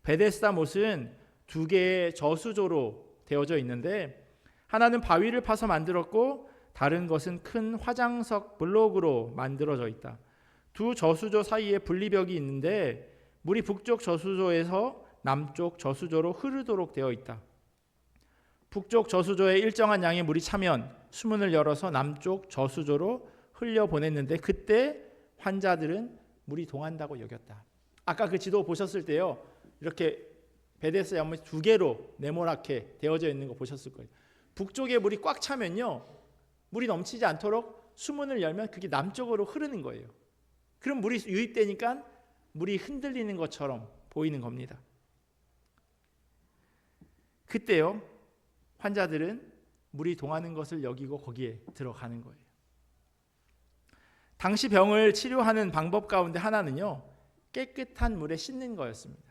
베데스다 못은 두 개의 저수조로 되어져 있는데 하나는 바위를 파서 만들었고 다른 것은 큰 화장석 블록으로 만들어져 있다. 두 저수조 사이에 분리벽이 있는데 물이 북쪽 저수조에서 남쪽 저수조로 흐르도록 되어 있다. 북쪽 저수조에 일정한 양의 물이 차면 수문을 열어서 남쪽 저수조로 흘려보냈는데 그때 환자들은 물이 동한다고 여겼다. 아까 그 지도 보셨을 때요. 이렇게 베데스다 연못이 두 개로 네모나게 되어져 있는 거 보셨을 거예요. 북쪽에 물이 꽉 차면요. 물이 넘치지 않도록 수문을 열면 그게 남쪽으로 흐르는 거예요. 그럼 물이 유입되니까 물이 흔들리는 것처럼 보이는 겁니다. 그때요. 환자들은 물이 동하는 것을 여기고 거기에 들어가는 거예요. 당시 병을 치료하는 방법 가운데 하나는요. 깨끗한 물에 씻는 거였습니다.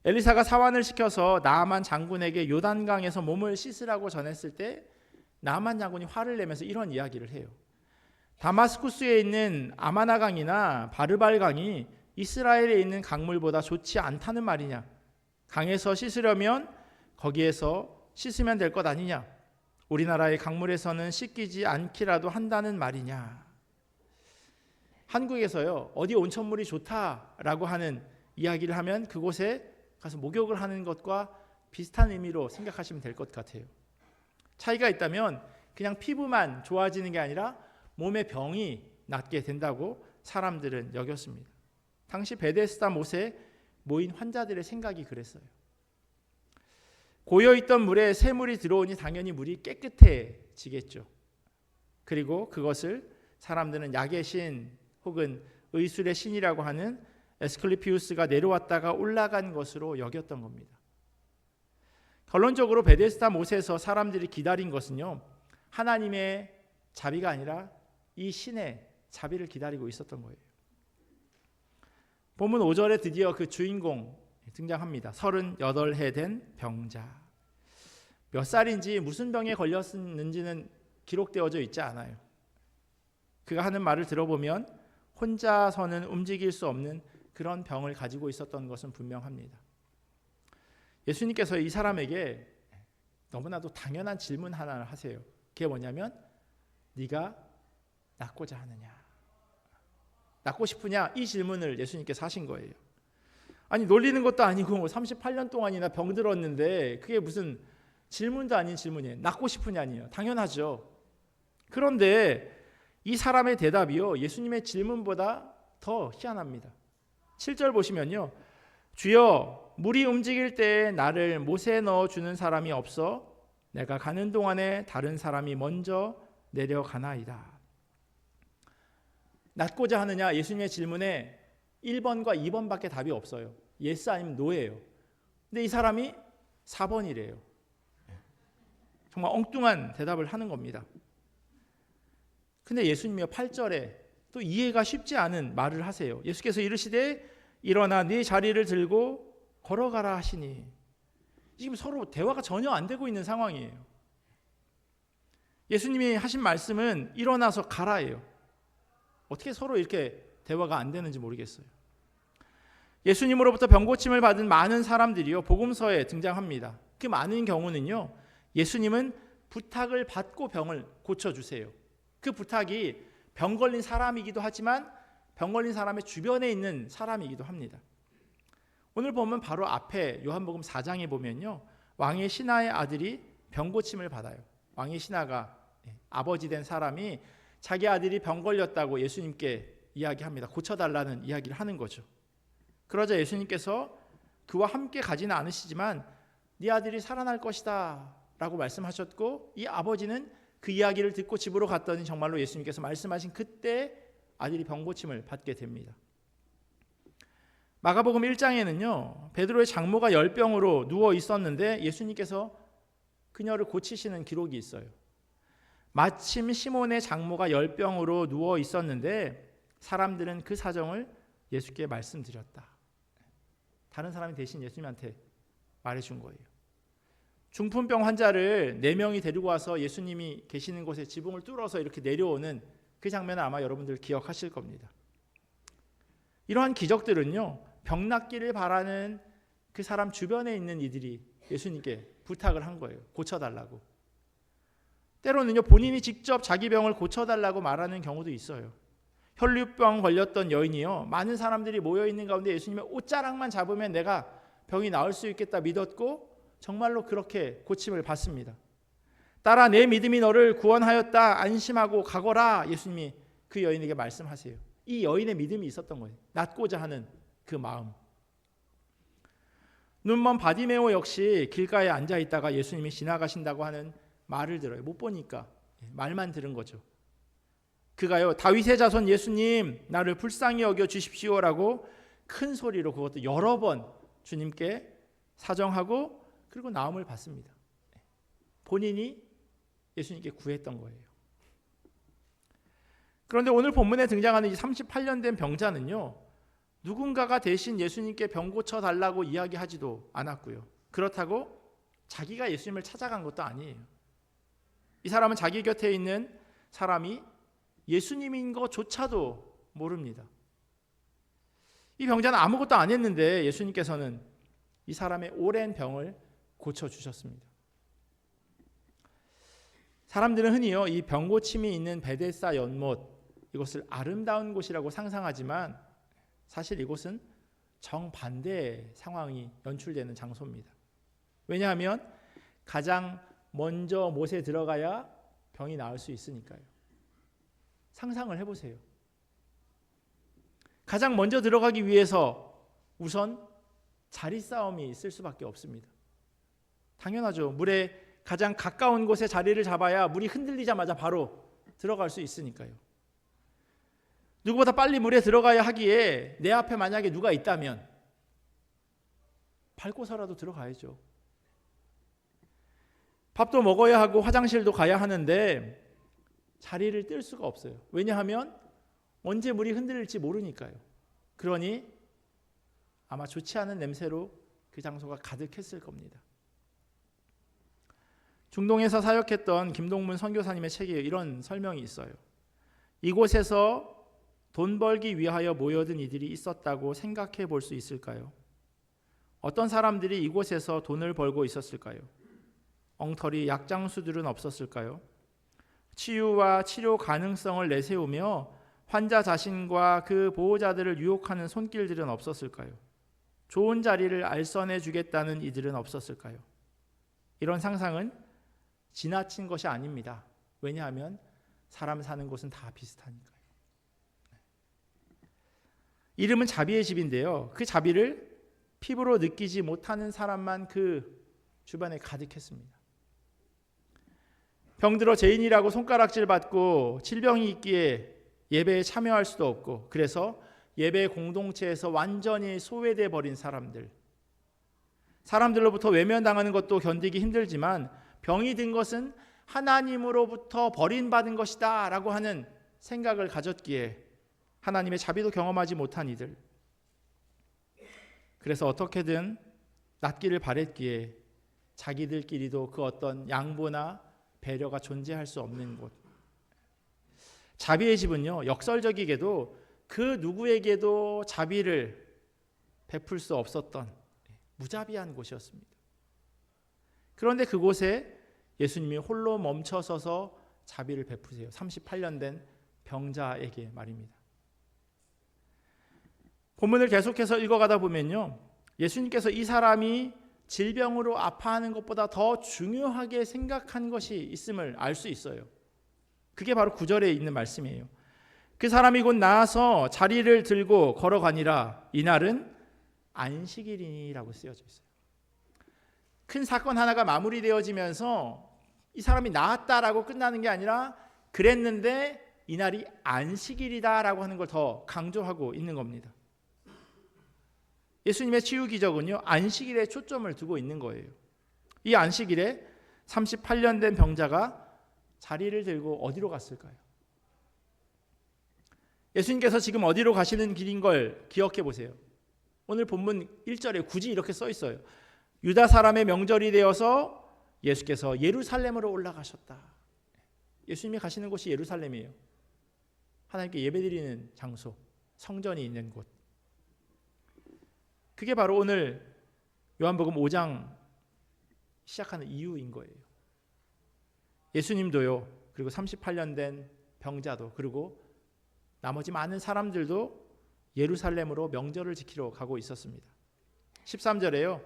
엘리사가 사환을 시켜서 나아만 장군에게 요단강에서 몸을 씻으라고 전했을 때 나아만 장군이 화를 내면서 이런 이야기를 해요. 다마스쿠스에 있는 아마나강이나 바르발강이 이스라엘에 있는 강물보다 좋지 않다는 말이냐? 강에서 씻으려면 거기에서 씻으면 될 것 아니냐? 우리나라의 강물에서는 씻기지 않기라도 한다는 말이냐? 한국에서요. 어디 온천물이 좋다라고 하는 이야기를 하면 그곳에 가서 목욕을 하는 것과 비슷한 의미로 생각하시면 될 것 같아요. 차이가 있다면 그냥 피부만 좋아지는 게 아니라 몸의 병이 낫게 된다고 사람들은 여겼습니다. 당시 베데스다 못에 모인 환자들의 생각이 그랬어요. 고여있던 물에 새물이 들어오니 당연히 물이 깨끗해지겠죠. 그리고 그것을 사람들은 약의 신 혹은 의술의 신이라고 하는 에스클리피우스가 내려왔다가 올라간 것으로 여겼던 겁니다. 결론적으로 베데스다 못에서 사람들이 기다린 것은요. 하나님의 자비가 아니라 이 신의 자비를 기다리고 있었던 거예요. 본문 5절에 드디어 그 주인공 등장합니다. 38해 된 병자. 몇 살인지 무슨 병에 걸렸는지는 기록되어져 있지 않아요. 그가 하는 말을 들어보면 혼자서는 움직일 수 없는 그런 병을 가지고 있었던 것은 분명합니다. 예수님께서 이 사람에게 너무나도 당연한 질문 하나를 하세요. 그게 뭐냐면 네가 낫고자 하느냐? 낫고 싶으냐? 이 질문을 예수님께서 하신 거예요. 아니 놀리는 것도 아니고 38년 동안이나 병들었는데 그게 무슨 질문도 아닌 질문이에요. 낫고 싶으냐니요. 당연하죠. 그런데 이 사람의 대답이요, 예수님의 질문보다 더 희한합니다. 7절 보시면요, 주여 물이 움직일 때에 나를 못에 넣어주는 사람이 없어 내가 가는 동안에 다른 사람이 먼저 내려가나이다. 낫고자 하느냐, 예수님의 질문에 1번과 2번밖에 답이 없어요. 예스 아니면 노예요. 근데 이 사람이 4번이래요. 정말 엉뚱한 대답을 하는 겁니다. 근데 예수님이 8절에 또 이해가 쉽지 않은 말을 하세요. 예수께서 이르시되 일어나 네 자리를 들고 걸어가라 하시니, 지금 서로 대화가 전혀 안 되고 있는 상황이에요. 예수님이 하신 말씀은 일어나서 가라예요. 어떻게 서로 이렇게 대화가 안 되는지 모르겠어요. 예수님으로부터 병고침을 받은 많은 사람들이요, 복음서에 등장합니다. 그 많은 경우는요, 예수님은 부탁을 받고 병을 고쳐주세요. 그 부탁이 병 걸린 사람이기도 하지만 병 걸린 사람의 주변에 있는 사람이기도 합니다. 오늘 보면 바로 앞에 요한복음 4장에 보면요, 왕의 신하의 아들이 병 고침을 받아요. 왕의 신하가 아버지 된 사람이 자기 아들이 병 걸렸다고 예수님께 이야기합니다. 고쳐달라는 이야기를 하는 거죠. 그러자 예수님께서 그와 함께 가지는 않으시지만 네 아들이 살아날 것이다 라고 말씀하셨고, 이 아버지는 그 이야기를 듣고 집으로 갔더니 정말로 예수님께서 말씀하신 그때 아들이 병고침을 받게 됩니다. 마가복음 1장에는요, 베드로의 장모가 열병으로 누워 있었는데 예수님께서 그녀를 고치시는 기록이 있어요. 마침 시몬의 장모가 열병으로 누워 있었는데 사람들은 그 사정을 예수께 말씀드렸다. 다른 사람이 대신 예수님한테 말해준 거예요. 중풍병 환자를 4명이 데리고 와서 예수님이 계시는 곳에 지붕을 뚫어서 이렇게 내려오는 그 장면을 아마 여러분들 기억하실 겁니다. 이러한 기적들은요, 병 낫기를 바라는 그 사람 주변에 있는 이들이 예수님께 부탁을 한 거예요. 고쳐달라고. 때로는요, 본인이 직접 자기 병을 고쳐달라고 말하는 경우도 있어요. 혈류병 걸렸던 여인이요, 많은 사람들이 모여있는 가운데 예수님의 옷자락만 잡으면 내가 병이 나을 수 있겠다 믿었고 정말로 그렇게 고침을 받습니다. 따라 내 믿음이 너를 구원하였다, 안심하고 가거라, 예수님이 그 여인에게 말씀하세요. 이 여인의 믿음이 있었던 거예요. 낫고자 하는 그 마음. 눈먼 바디메오 역시 길가에 앉아있다가 예수님이 지나가신다고 하는 말을 들어요. 못 보니까 말만 들은 거죠. 그가요, 다윗의 자손 예수님 나를 불쌍히 여겨 주십시오라고 큰 소리로, 그것도 여러 번 주님께 사정하고 그리고 나음을 받습니다. 본인이 예수님께 구했던 거예요. 그런데 오늘 본문에 등장하는 이 38년 된 병자는요, 누군가가 대신 예수님께 병 고쳐 달라고 이야기하지도 않았고요. 그렇다고 자기가 예수님을 찾아간 것도 아니에요. 이 사람은 자기 곁에 있는 사람이 예수님인 것조차도 모릅니다. 이 병자는 아무것도 안 했는데 예수님께서는 이 사람의 오랜 병을 고쳐주셨습니다. 사람들은 흔히요, 이 병고침이 있는 베데스다 연못, 이곳을 아름다운 곳이라고 상상하지만 사실 이곳은 정반대의 상황이 연출되는 장소입니다. 왜냐하면 가장 먼저 못에 들어가야 병이 나을 수 있으니까요. 상상을 해보세요. 가장 먼저 들어가기 위해서 우선 자리 싸움이 있을 수밖에 없습니다. 당연하죠. 물에 가장 가까운 곳에 자리를 잡아야 물이 흔들리자마자 바로 들어갈 수 있으니까요. 누구보다 빨리 물에 들어가야 하기에 내 앞에 만약에 누가 있다면 밟고서라도 들어가야죠. 밥도 먹어야 하고 화장실도 가야 하는데 자리를 뜰 수가 없어요. 왜냐하면 언제 물이 흔들릴지 모르니까요. 그러니 아마 좋지 않은 냄새로 그 장소가 가득했을 겁니다. 중동에서 사역했던 김동문 선교사님의 책에 이런 설명이 있어요. 이곳에서 돈 벌기 위하여 모여든 이들이 있었다고 생각해 볼 수 있을까요? 어떤 사람들이 이곳에서 돈을 벌고 있었을까요? 엉터리 약장수들은 없었을까요? 치유와 치료 가능성을 내세우며 환자 자신과 그 보호자들을 유혹하는 손길들은 없었을까요? 좋은 자리를 알선해 주겠다는 이들은 없었을까요? 이런 상상은 지나친 것이 아닙니다. 왜냐하면 사람 사는 곳은 다 비슷하니까요. 이름은 자비의 집인데요. 그 자비를 피부로 느끼지 못하는 사람만 그 주변에 가득했습니다. 병들어 죄인이라고 손가락질 받고 질병이 있기에 예배에 참여할 수도 없고, 그래서 예배 공동체에서 완전히 소외돼 버린 사람들로부터 외면당하는 것도 견디기 힘들지만 병이 든 것은 하나님으로부터 버림받은 것이다 라고 하는 생각을 가졌기에 하나님의 자비도 경험하지 못한 이들, 그래서 어떻게든 낫기를 바랬기에 자기들끼리도 그 어떤 양보나 배려가 존재할 수 없는 곳. 자비의 집은요, 역설적이게도 그 누구에게도 자비를 베풀 수 없었던 무자비한 곳이었습니다. 그런데 그곳에 예수님이 홀로 멈춰서서 자비를 베푸세요. 38년 된 병자에게 말입니다. 본문을 계속해서 읽어가다 보면요, 예수님께서 이 사람이 질병으로 아파하는 것보다 더 중요하게 생각한 것이 있음을 알 수 있어요. 그게 바로 9절에 있는 말씀이에요. 그 사람이 곧 나아서 자리를 들고 걸어가니라. 이날은 안식일이라고 쓰여져 있어요. 큰 사건 하나가 마무리되어지면서 이 사람이 나았다라고 끝나는 게 아니라 그랬는데 이날이 안식일이다라고 하는 걸 더 강조하고 있는 겁니다. 예수님의 치유 기적은요, 안식일에 초점을 두고 있는 거예요. 이 안식일에 38년 된 병자가 자리를 들고 어디로 갔을까요? 예수님께서 지금 어디로 가시는 길인 걸 기억해 보세요. 오늘 본문 1절에 굳이 이렇게 써 있어요. 유다 사람의 명절이 되어서 예수께서 예루살렘으로 올라가셨다. 예수님이 가시는 곳이 예루살렘이에요. 하나님께 예배드리는 장소, 성전이 있는 곳. 그게 바로 오늘 요한복음 5장 시작하는 이유인 거예요. 예수님도요, 그리고 38년 된 병자도, 그리고 나머지 많은 사람들도 예루살렘으로 명절을 지키러 가고 있었습니다. 13절에요.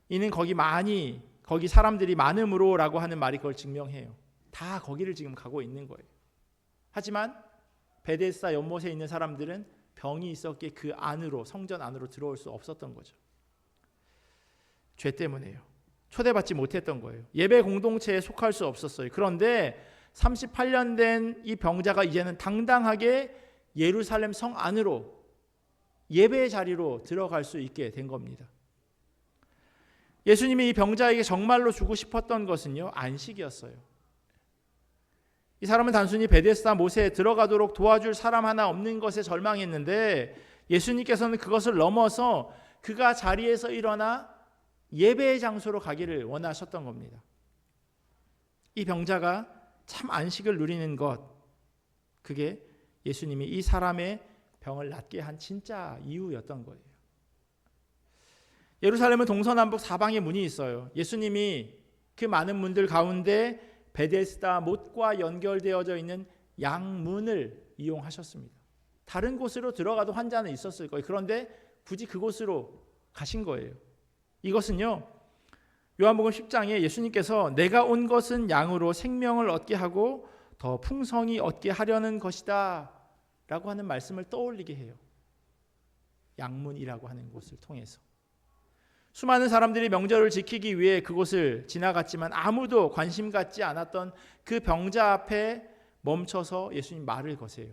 이는 거기 사람들이 많음으로 라고 하는 말이 그걸 증명해요. 다 거기를 지금 가고 있는 거예요. 하지만 베데스다 연못에 있는 사람들은 병이 있었기에 그 안으로, 성전 안으로 들어올 수 없었던 거죠. 죄 때문에요. 초대받지 못했던 거예요. 예배 공동체에 속할 수 없었어요. 그런데 38년 된 이 병자가 이제는 당당하게 예루살렘 성 안으로 예배의 자리로 들어갈 수 있게 된 겁니다. 예수님이 이 병자에게 정말로 주고 싶었던 것은요, 안식이었어요. 이 사람은 단순히 베데스다 못에 들어가도록 도와줄 사람 하나 없는 것에 절망했는데 예수님께서는 그것을 넘어서 그가 자리에서 일어나 예배의 장소로 가기를 원하셨던 겁니다. 이 병자가 참 안식을 누리는 것, 그게 예수님이 이 사람의 병을 낫게 한 진짜 이유였던 거예요. 예루살렘은 동서남북 사방에 문이 있어요. 예수님이 그 많은 문들 가운데 베데스다 못과 연결되어져 있는 양문을 이용하셨습니다. 다른 곳으로 들어가도 환자는 있었을 거예요. 그런데 굳이 그곳으로 가신 거예요. 이것은요, 요한복음 10장에 예수님께서 내가 온 것은 양으로 생명을 얻게 하고 더 풍성히 얻게 하려는 것이다 라고 하는 말씀을 떠올리게 해요. 양문이라고 하는 곳을 통해서 수많은 사람들이 명절을 지키기 위해 그곳을 지나갔지만 아무도 관심 갖지 않았던 그 병자 앞에 멈춰서 예수님 말을 거세요.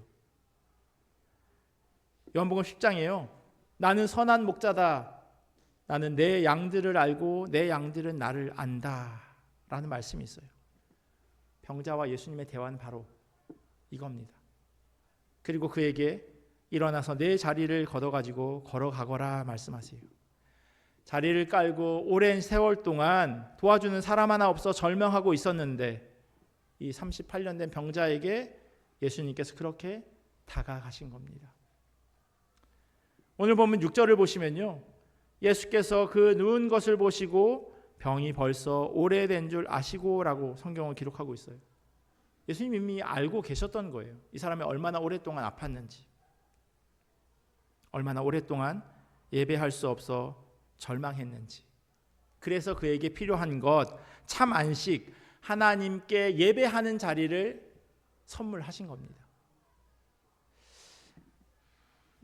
요한복음 10장이에요. 나는 선한 목자다. 나는 내 양들을 알고 내 양들은 나를 안다 라는 말씀이 있어요. 병자와 예수님의 대화는 바로 이겁니다. 그리고 그에게 일어나서 내 자리를 걷어가지고 걸어가거라 말씀하세요. 자리를 깔고 오랜 세월 동안 도와주는 사람 하나 없어 절명하고 있었는데 이 38년 된 병자에게 예수님께서 그렇게 다가가신 겁니다. 오늘 보면 6절을 보시면요, 예수께서 그 누운 것을 보시고 병이 벌써 오래된 줄 아시고 라고 성경을 기록하고 있어요. 예수님 이미 알고 계셨던 거예요. 이 사람이 얼마나 오랫동안 아팠는지, 얼마나 오랫동안 예배할 수 없어 절망했는지. 그래서 그에게 필요한 것, 참 안식, 하나님께 예배하는 자리를 선물하신 겁니다.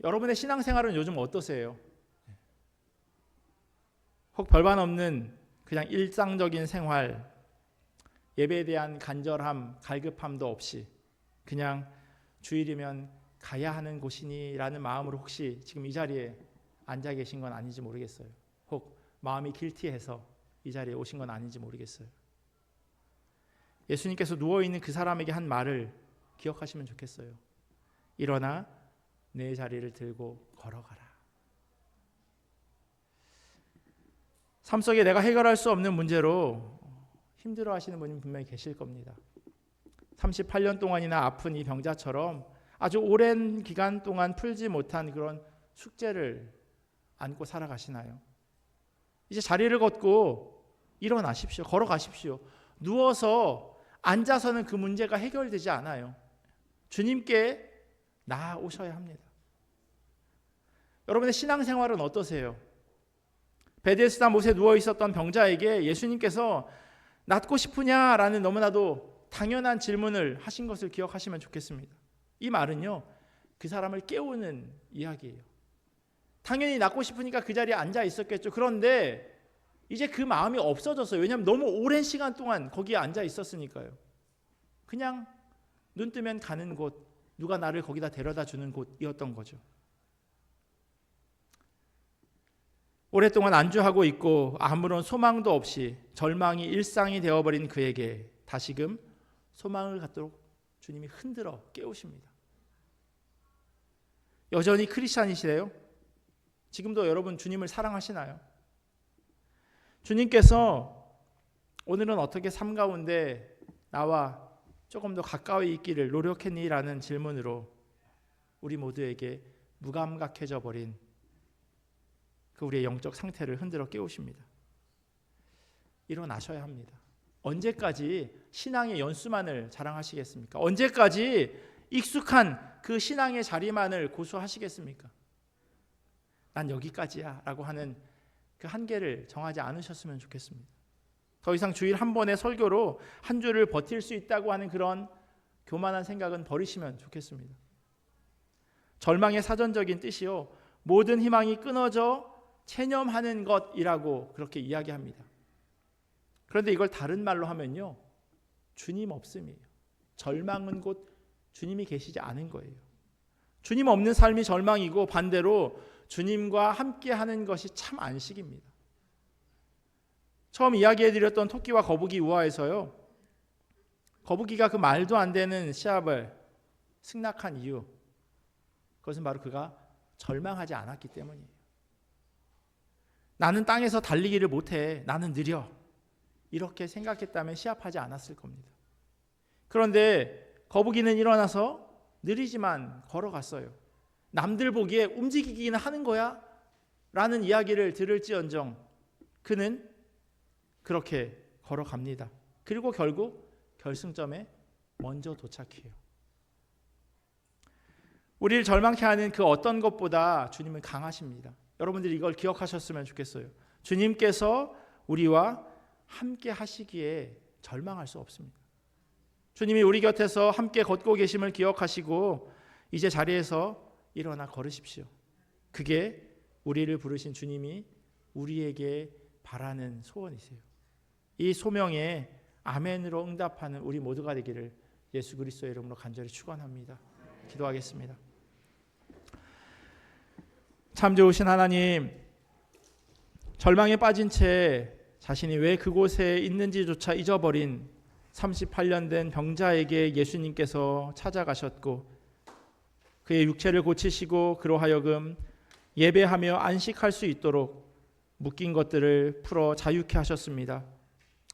여러분의 신앙생활은 요즘 어떠세요? 혹 별반 없는 그냥 일상적인 생활, 예배에 대한 간절함, 갈급함도 없이 그냥 주일이면 가야 하는 곳이니라는 마음으로 혹시 지금 이 자리에 앉아 계신 건 아닌지 모르겠어요. 혹 마음이 길티해서 이 자리에 오신 건 아닌지 모르겠어요. 예수님께서 누워있는 그 사람에게 한 말을 기억하시면 좋겠어요. 일어나 내 자리를 들고 걸어가라. 삶 속에 내가 해결할 수 없는 문제로 힘들어하시는 분이 분명히 계실 겁니다. 38년 동안이나 아픈 이 병자처럼 아주 오랜 기간 동안 풀지 못한 그런 숙제를 안고 살아가시나요? 이제 자리를 걷고 일어나십시오. 걸어가십시오. 누워서 앉아서는 그 문제가 해결되지 않아요. 주님께 나아오셔야 합니다. 여러분의 신앙생활은 어떠세요? 베데스다 못에 누워 있었던 병자에게 예수님께서 낫고 싶으냐라는 너무나도 당연한 질문을 하신 것을 기억하시면 좋겠습니다. 이 말은요, 그 사람을 깨우는 이야기예요. 당연히 낫고 싶으니까 그 자리에 앉아 있었겠죠. 그런데 이제 그 마음이 없어졌어요. 왜냐하면 너무 오랜 시간 동안 거기에 앉아 있었으니까요. 그냥 눈 뜨면 가는 곳, 누가 나를 거기다 데려다 주는 곳이었던 거죠. 오랫동안 안주하고 있고 아무런 소망도 없이 절망이 일상이 되어버린 그에게 다시금 소망을 갖도록 주님이 흔들어 깨우십니다. 여전히 크리스찬이시래요? 지금도 여러분 주님을 사랑하시나요? 주님께서 오늘은 어떻게 삶 가운데 나와 조금 더 가까이 있기를 노력했니? 라는 질문으로 우리 모두에게 무감각해져 버린 그 우리의 영적 상태를 흔들어 깨우십니다. 일어나셔야 합니다. 언제까지 신앙의 연수만을 자랑하시겠습니까? 언제까지 익숙한 그 신앙의 자리만을 고수하시겠습니까? 난 여기까지야 라고 하는 그 한계를 정하지 않으셨으면 좋겠습니다. 더 이상 주일 한 번의 설교로 한 주를 버틸 수 있다고 하는 그런 교만한 생각은 버리시면 좋겠습니다. 절망의 사전적인 뜻이요, 모든 희망이 끊어져 체념하는 것이라고 그렇게 이야기합니다. 그런데 이걸 다른 말로 하면요, 주님 없음이에요. 절망은 곧 주님이 계시지 않은 거예요. 주님 없는 삶이 절망이고 반대로 주님과 함께하는 것이 참 안식입니다. 처음 이야기해드렸던 토끼와 거북이 우화에서요, 거북이가 그 말도 안 되는 시합을 승낙한 이유, 그것은 바로 그가 절망하지 않았기 때문이에요. 나는 땅에서 달리기를 못해, 나는 느려, 이렇게 생각했다면 시합하지 않았을 겁니다. 그런데 거북이는 일어나서 느리지만 걸어갔어요. 남들 보기에 움직이기는 하는 거야? 라는 이야기를 들을지언정 그는 그렇게 걸어갑니다. 그리고 결국 결승점에 먼저 도착해요. 우리를 절망케 하는 그 어떤 것보다 주님은 강하십니다. 여러분들이 이걸 기억하셨으면 좋겠어요. 주님께서 우리와 함께 하시기에 절망할 수 없습니다. 주님이 우리 곁에서 함께 걷고 계심을 기억하시고 이제 자리에서 일어나 걸으십시오. 그게 우리를 부르신 주님이 우리에게 바라는 소원이세요. 이 소명에 아멘으로 응답하는 우리 모두가 되기를 예수 그리스도의 이름으로 간절히 축원합니다. 기도하겠습니다. 참 좋으신 하나님, 절망에 빠진 채 자신이 왜 그곳에 있는지조차 잊어버린 38년 된 병자에게 예수님께서 찾아가셨고 그의 육체를 고치시고 그로 하여금 예배하며 안식할 수 있도록 묶인 것들을 풀어 자유케 하셨습니다.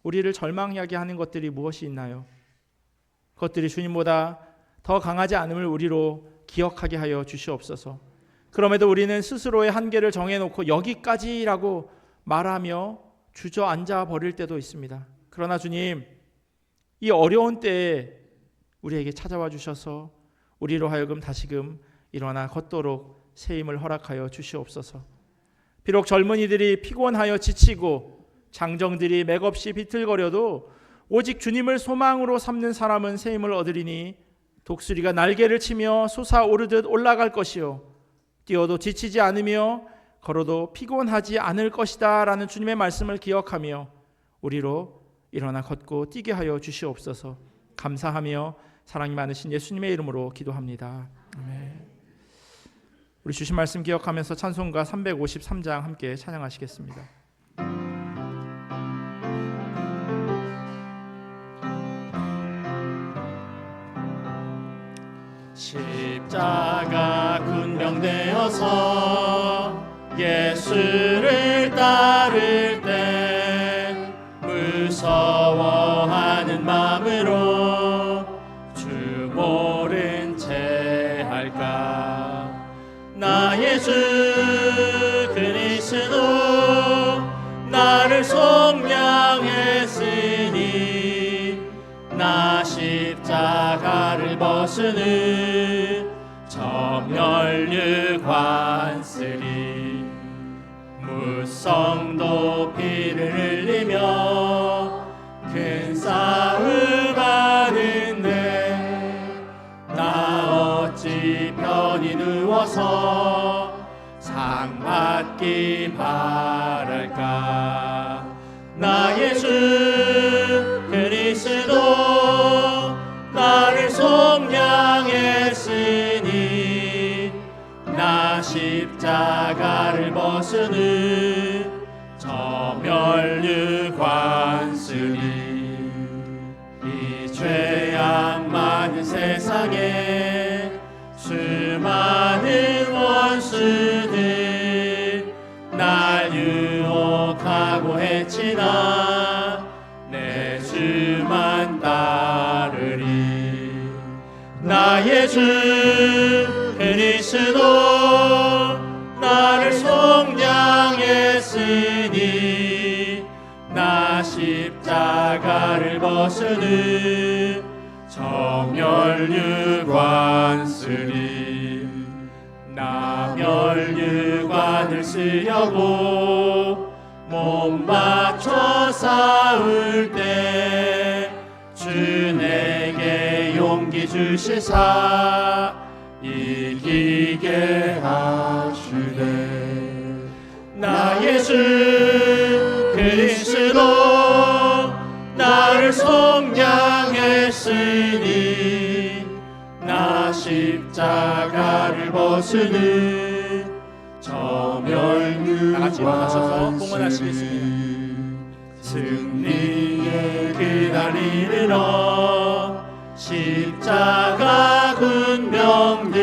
우리를 절망하게 하는 것들이 무엇이 있나요? 그것들이 주님보다 더 강하지 않음을 우리로 기억하게 하여 주시옵소서. 그럼에도 우리는 스스로의 한계를 정해놓고 여기까지라고 말하며 주저앉아 버릴 때도 있습니다. 그러나 주님, 이 어려운 때에 우리에게 찾아와 주셔서 우리로 하여금 다시금 일어나 걷도록 새 힘을 허락하여 주시옵소서. 비록 젊은이들이 피곤하여 지치고 장정들이 맥없이 비틀거려도 오직 주님을 소망으로 삼는 사람은 새 힘을 얻으리니 독수리가 날개를 치며 솟아오르듯 올라갈 것이요 뛰어도 지치지 않으며 걸어도 피곤하지 않을 것이다 라는 주님의 말씀을 기억하며 우리로 일어나 걷고 뛰게 하여 주시옵소서. 감사하며 사랑이 많으신 예수님의 이름으로 기도합니다. 아멘. 우리 주신 말씀 기억하면서 찬송가 353장 함께 찬양하시겠습니다. 십자가 군병되어서 예수를 따를 때 무서워하는 마음으로 주 모른 채 할까. 나의 주 그리스도 나를 속량했으니 나 십자가를 벗으는 점멸유관쓰리. 무성도 피를 흘리며 큰 싸움 하는데 나 어찌 편히 누워서 상 받기 바랄까. 나의 주 그리스도 나를 속량했으니 나 십자가를 벗으는 점멸유관쓰리. 이 죄악 많은 세상에 수많은 원수들 날 유혹하고 해치나 내 주만 따르리. 나의 주 그리스도 나를 속량했으니 나 십자가를 벗으는 점멸유관쓰리. 나 멸유관을 쓰려고 몸 바쳐 싸울 때 주 내게 용기 주시사 이기게 하시네. 나의 주 그리스도 나를 속량했으니 나 십자가를 벗으는 점멸유관쓰리. 다같이 일어나셔서 봉헌하시겠습니다. 승리의 그날 이르러 십자가 군병들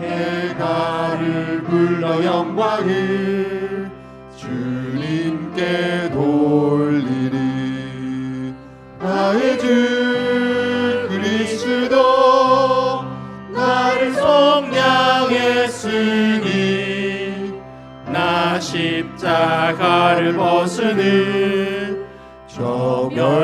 해가를 불러 영광을 주님께 돌리리. 나의 주 그리스도 나를 속량했으니 나 십자가를 벗으는 점멸유관쓰리.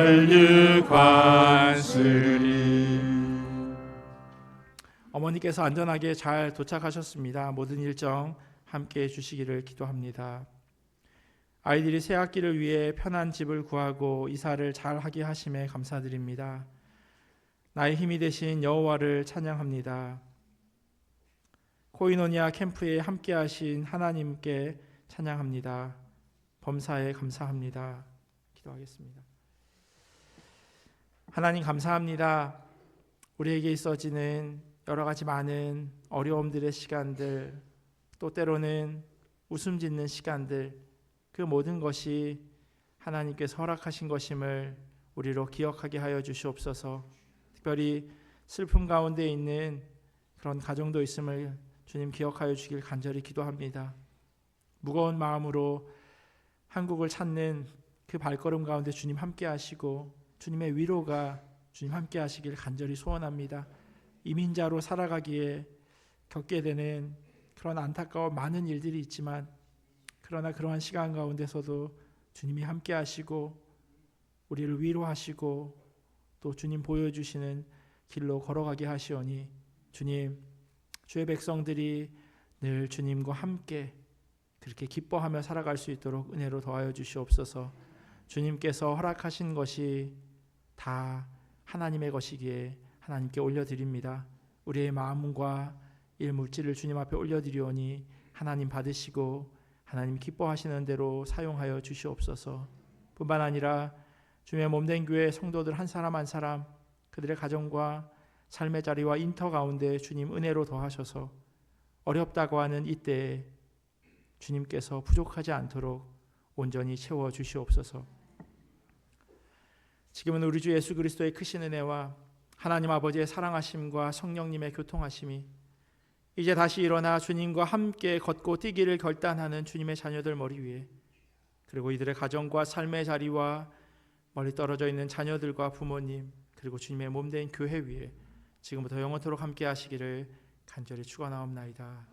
어머니께서 안전하게 잘 도착하셨습니다. 모든 일정 함께 해주시기를 기도합니다. 아이들이 새 학기를 위해 편한 집을 구하고 이사를 잘 하게 하심에 감사드립니다. 나의 힘이 되신 여호와를 찬양합니다. 코이노니아 캠프에 함께 하신 하나님께 찬양합니다. 범사에 감사합니다. 기도하겠습니다. 하나님 감사합니다. 우리에게 있어지는 여러 가지 많은 어려움들의 시간들, 또 때로는 웃음 짓는 시간들, 그 모든 것이 하나님께서 허락하신 것임을 우리로 기억하게 하여 주시옵소서. 특별히 슬픔 가운데 있는 그런 가정도 있음을 주님 기억하여 주길 간절히 기도합니다. 무거운 마음으로 한국을 찾는 그 발걸음 가운데 주님 함께 하시고 주님의 위로가 주님 함께 하시길 간절히 소원합니다. 이민자로 살아가기에 겪게 되는 그런 안타까운 많은 일들이 있지만 그러나 그러한 시간 가운데서도 주님이 함께 하시고 우리를 위로하시고 또 주님 보여주시는 길로 걸어가게 하시오니 주님, 주의 백성들이 늘 주님과 함께 그렇게 기뻐하며 살아갈 수 있도록 은혜로 도와여 주시옵소서. 주님께서 허락하신 것이 다 하나님의 것이기에 하나님께 올려드립니다. 우리의 마음과 일 물질을 주님 앞에 올려드리오니 하나님 받으시고 하나님 기뻐하시는 대로 사용하여 주시옵소서. 뿐만 아니라 주님의 몸된 교회 성도들 한 사람 한 사람 그들의 가정과 삶의 자리와 인터 가운데 주님 은혜로 더하셔서 어렵다고 하는 이때에 주님께서 부족하지 않도록 온전히 채워 주시옵소서. 지금은 우리 주 예수 그리스도의 크신 은혜와 하나님 아버지의 사랑하심과 성령님의 교통하심이 이제 다시 일어나 주님과 함께 걷고 뛰기를 결단하는 주님의 자녀들 머리 위에, 그리고 이들의 가정과 삶의 자리와 멀리 떨어져 있는 자녀들과 부모님, 그리고 주님의 몸된 교회 위에 지금부터 영원토록 함께 하시기를 간절히 축원하옵나이다.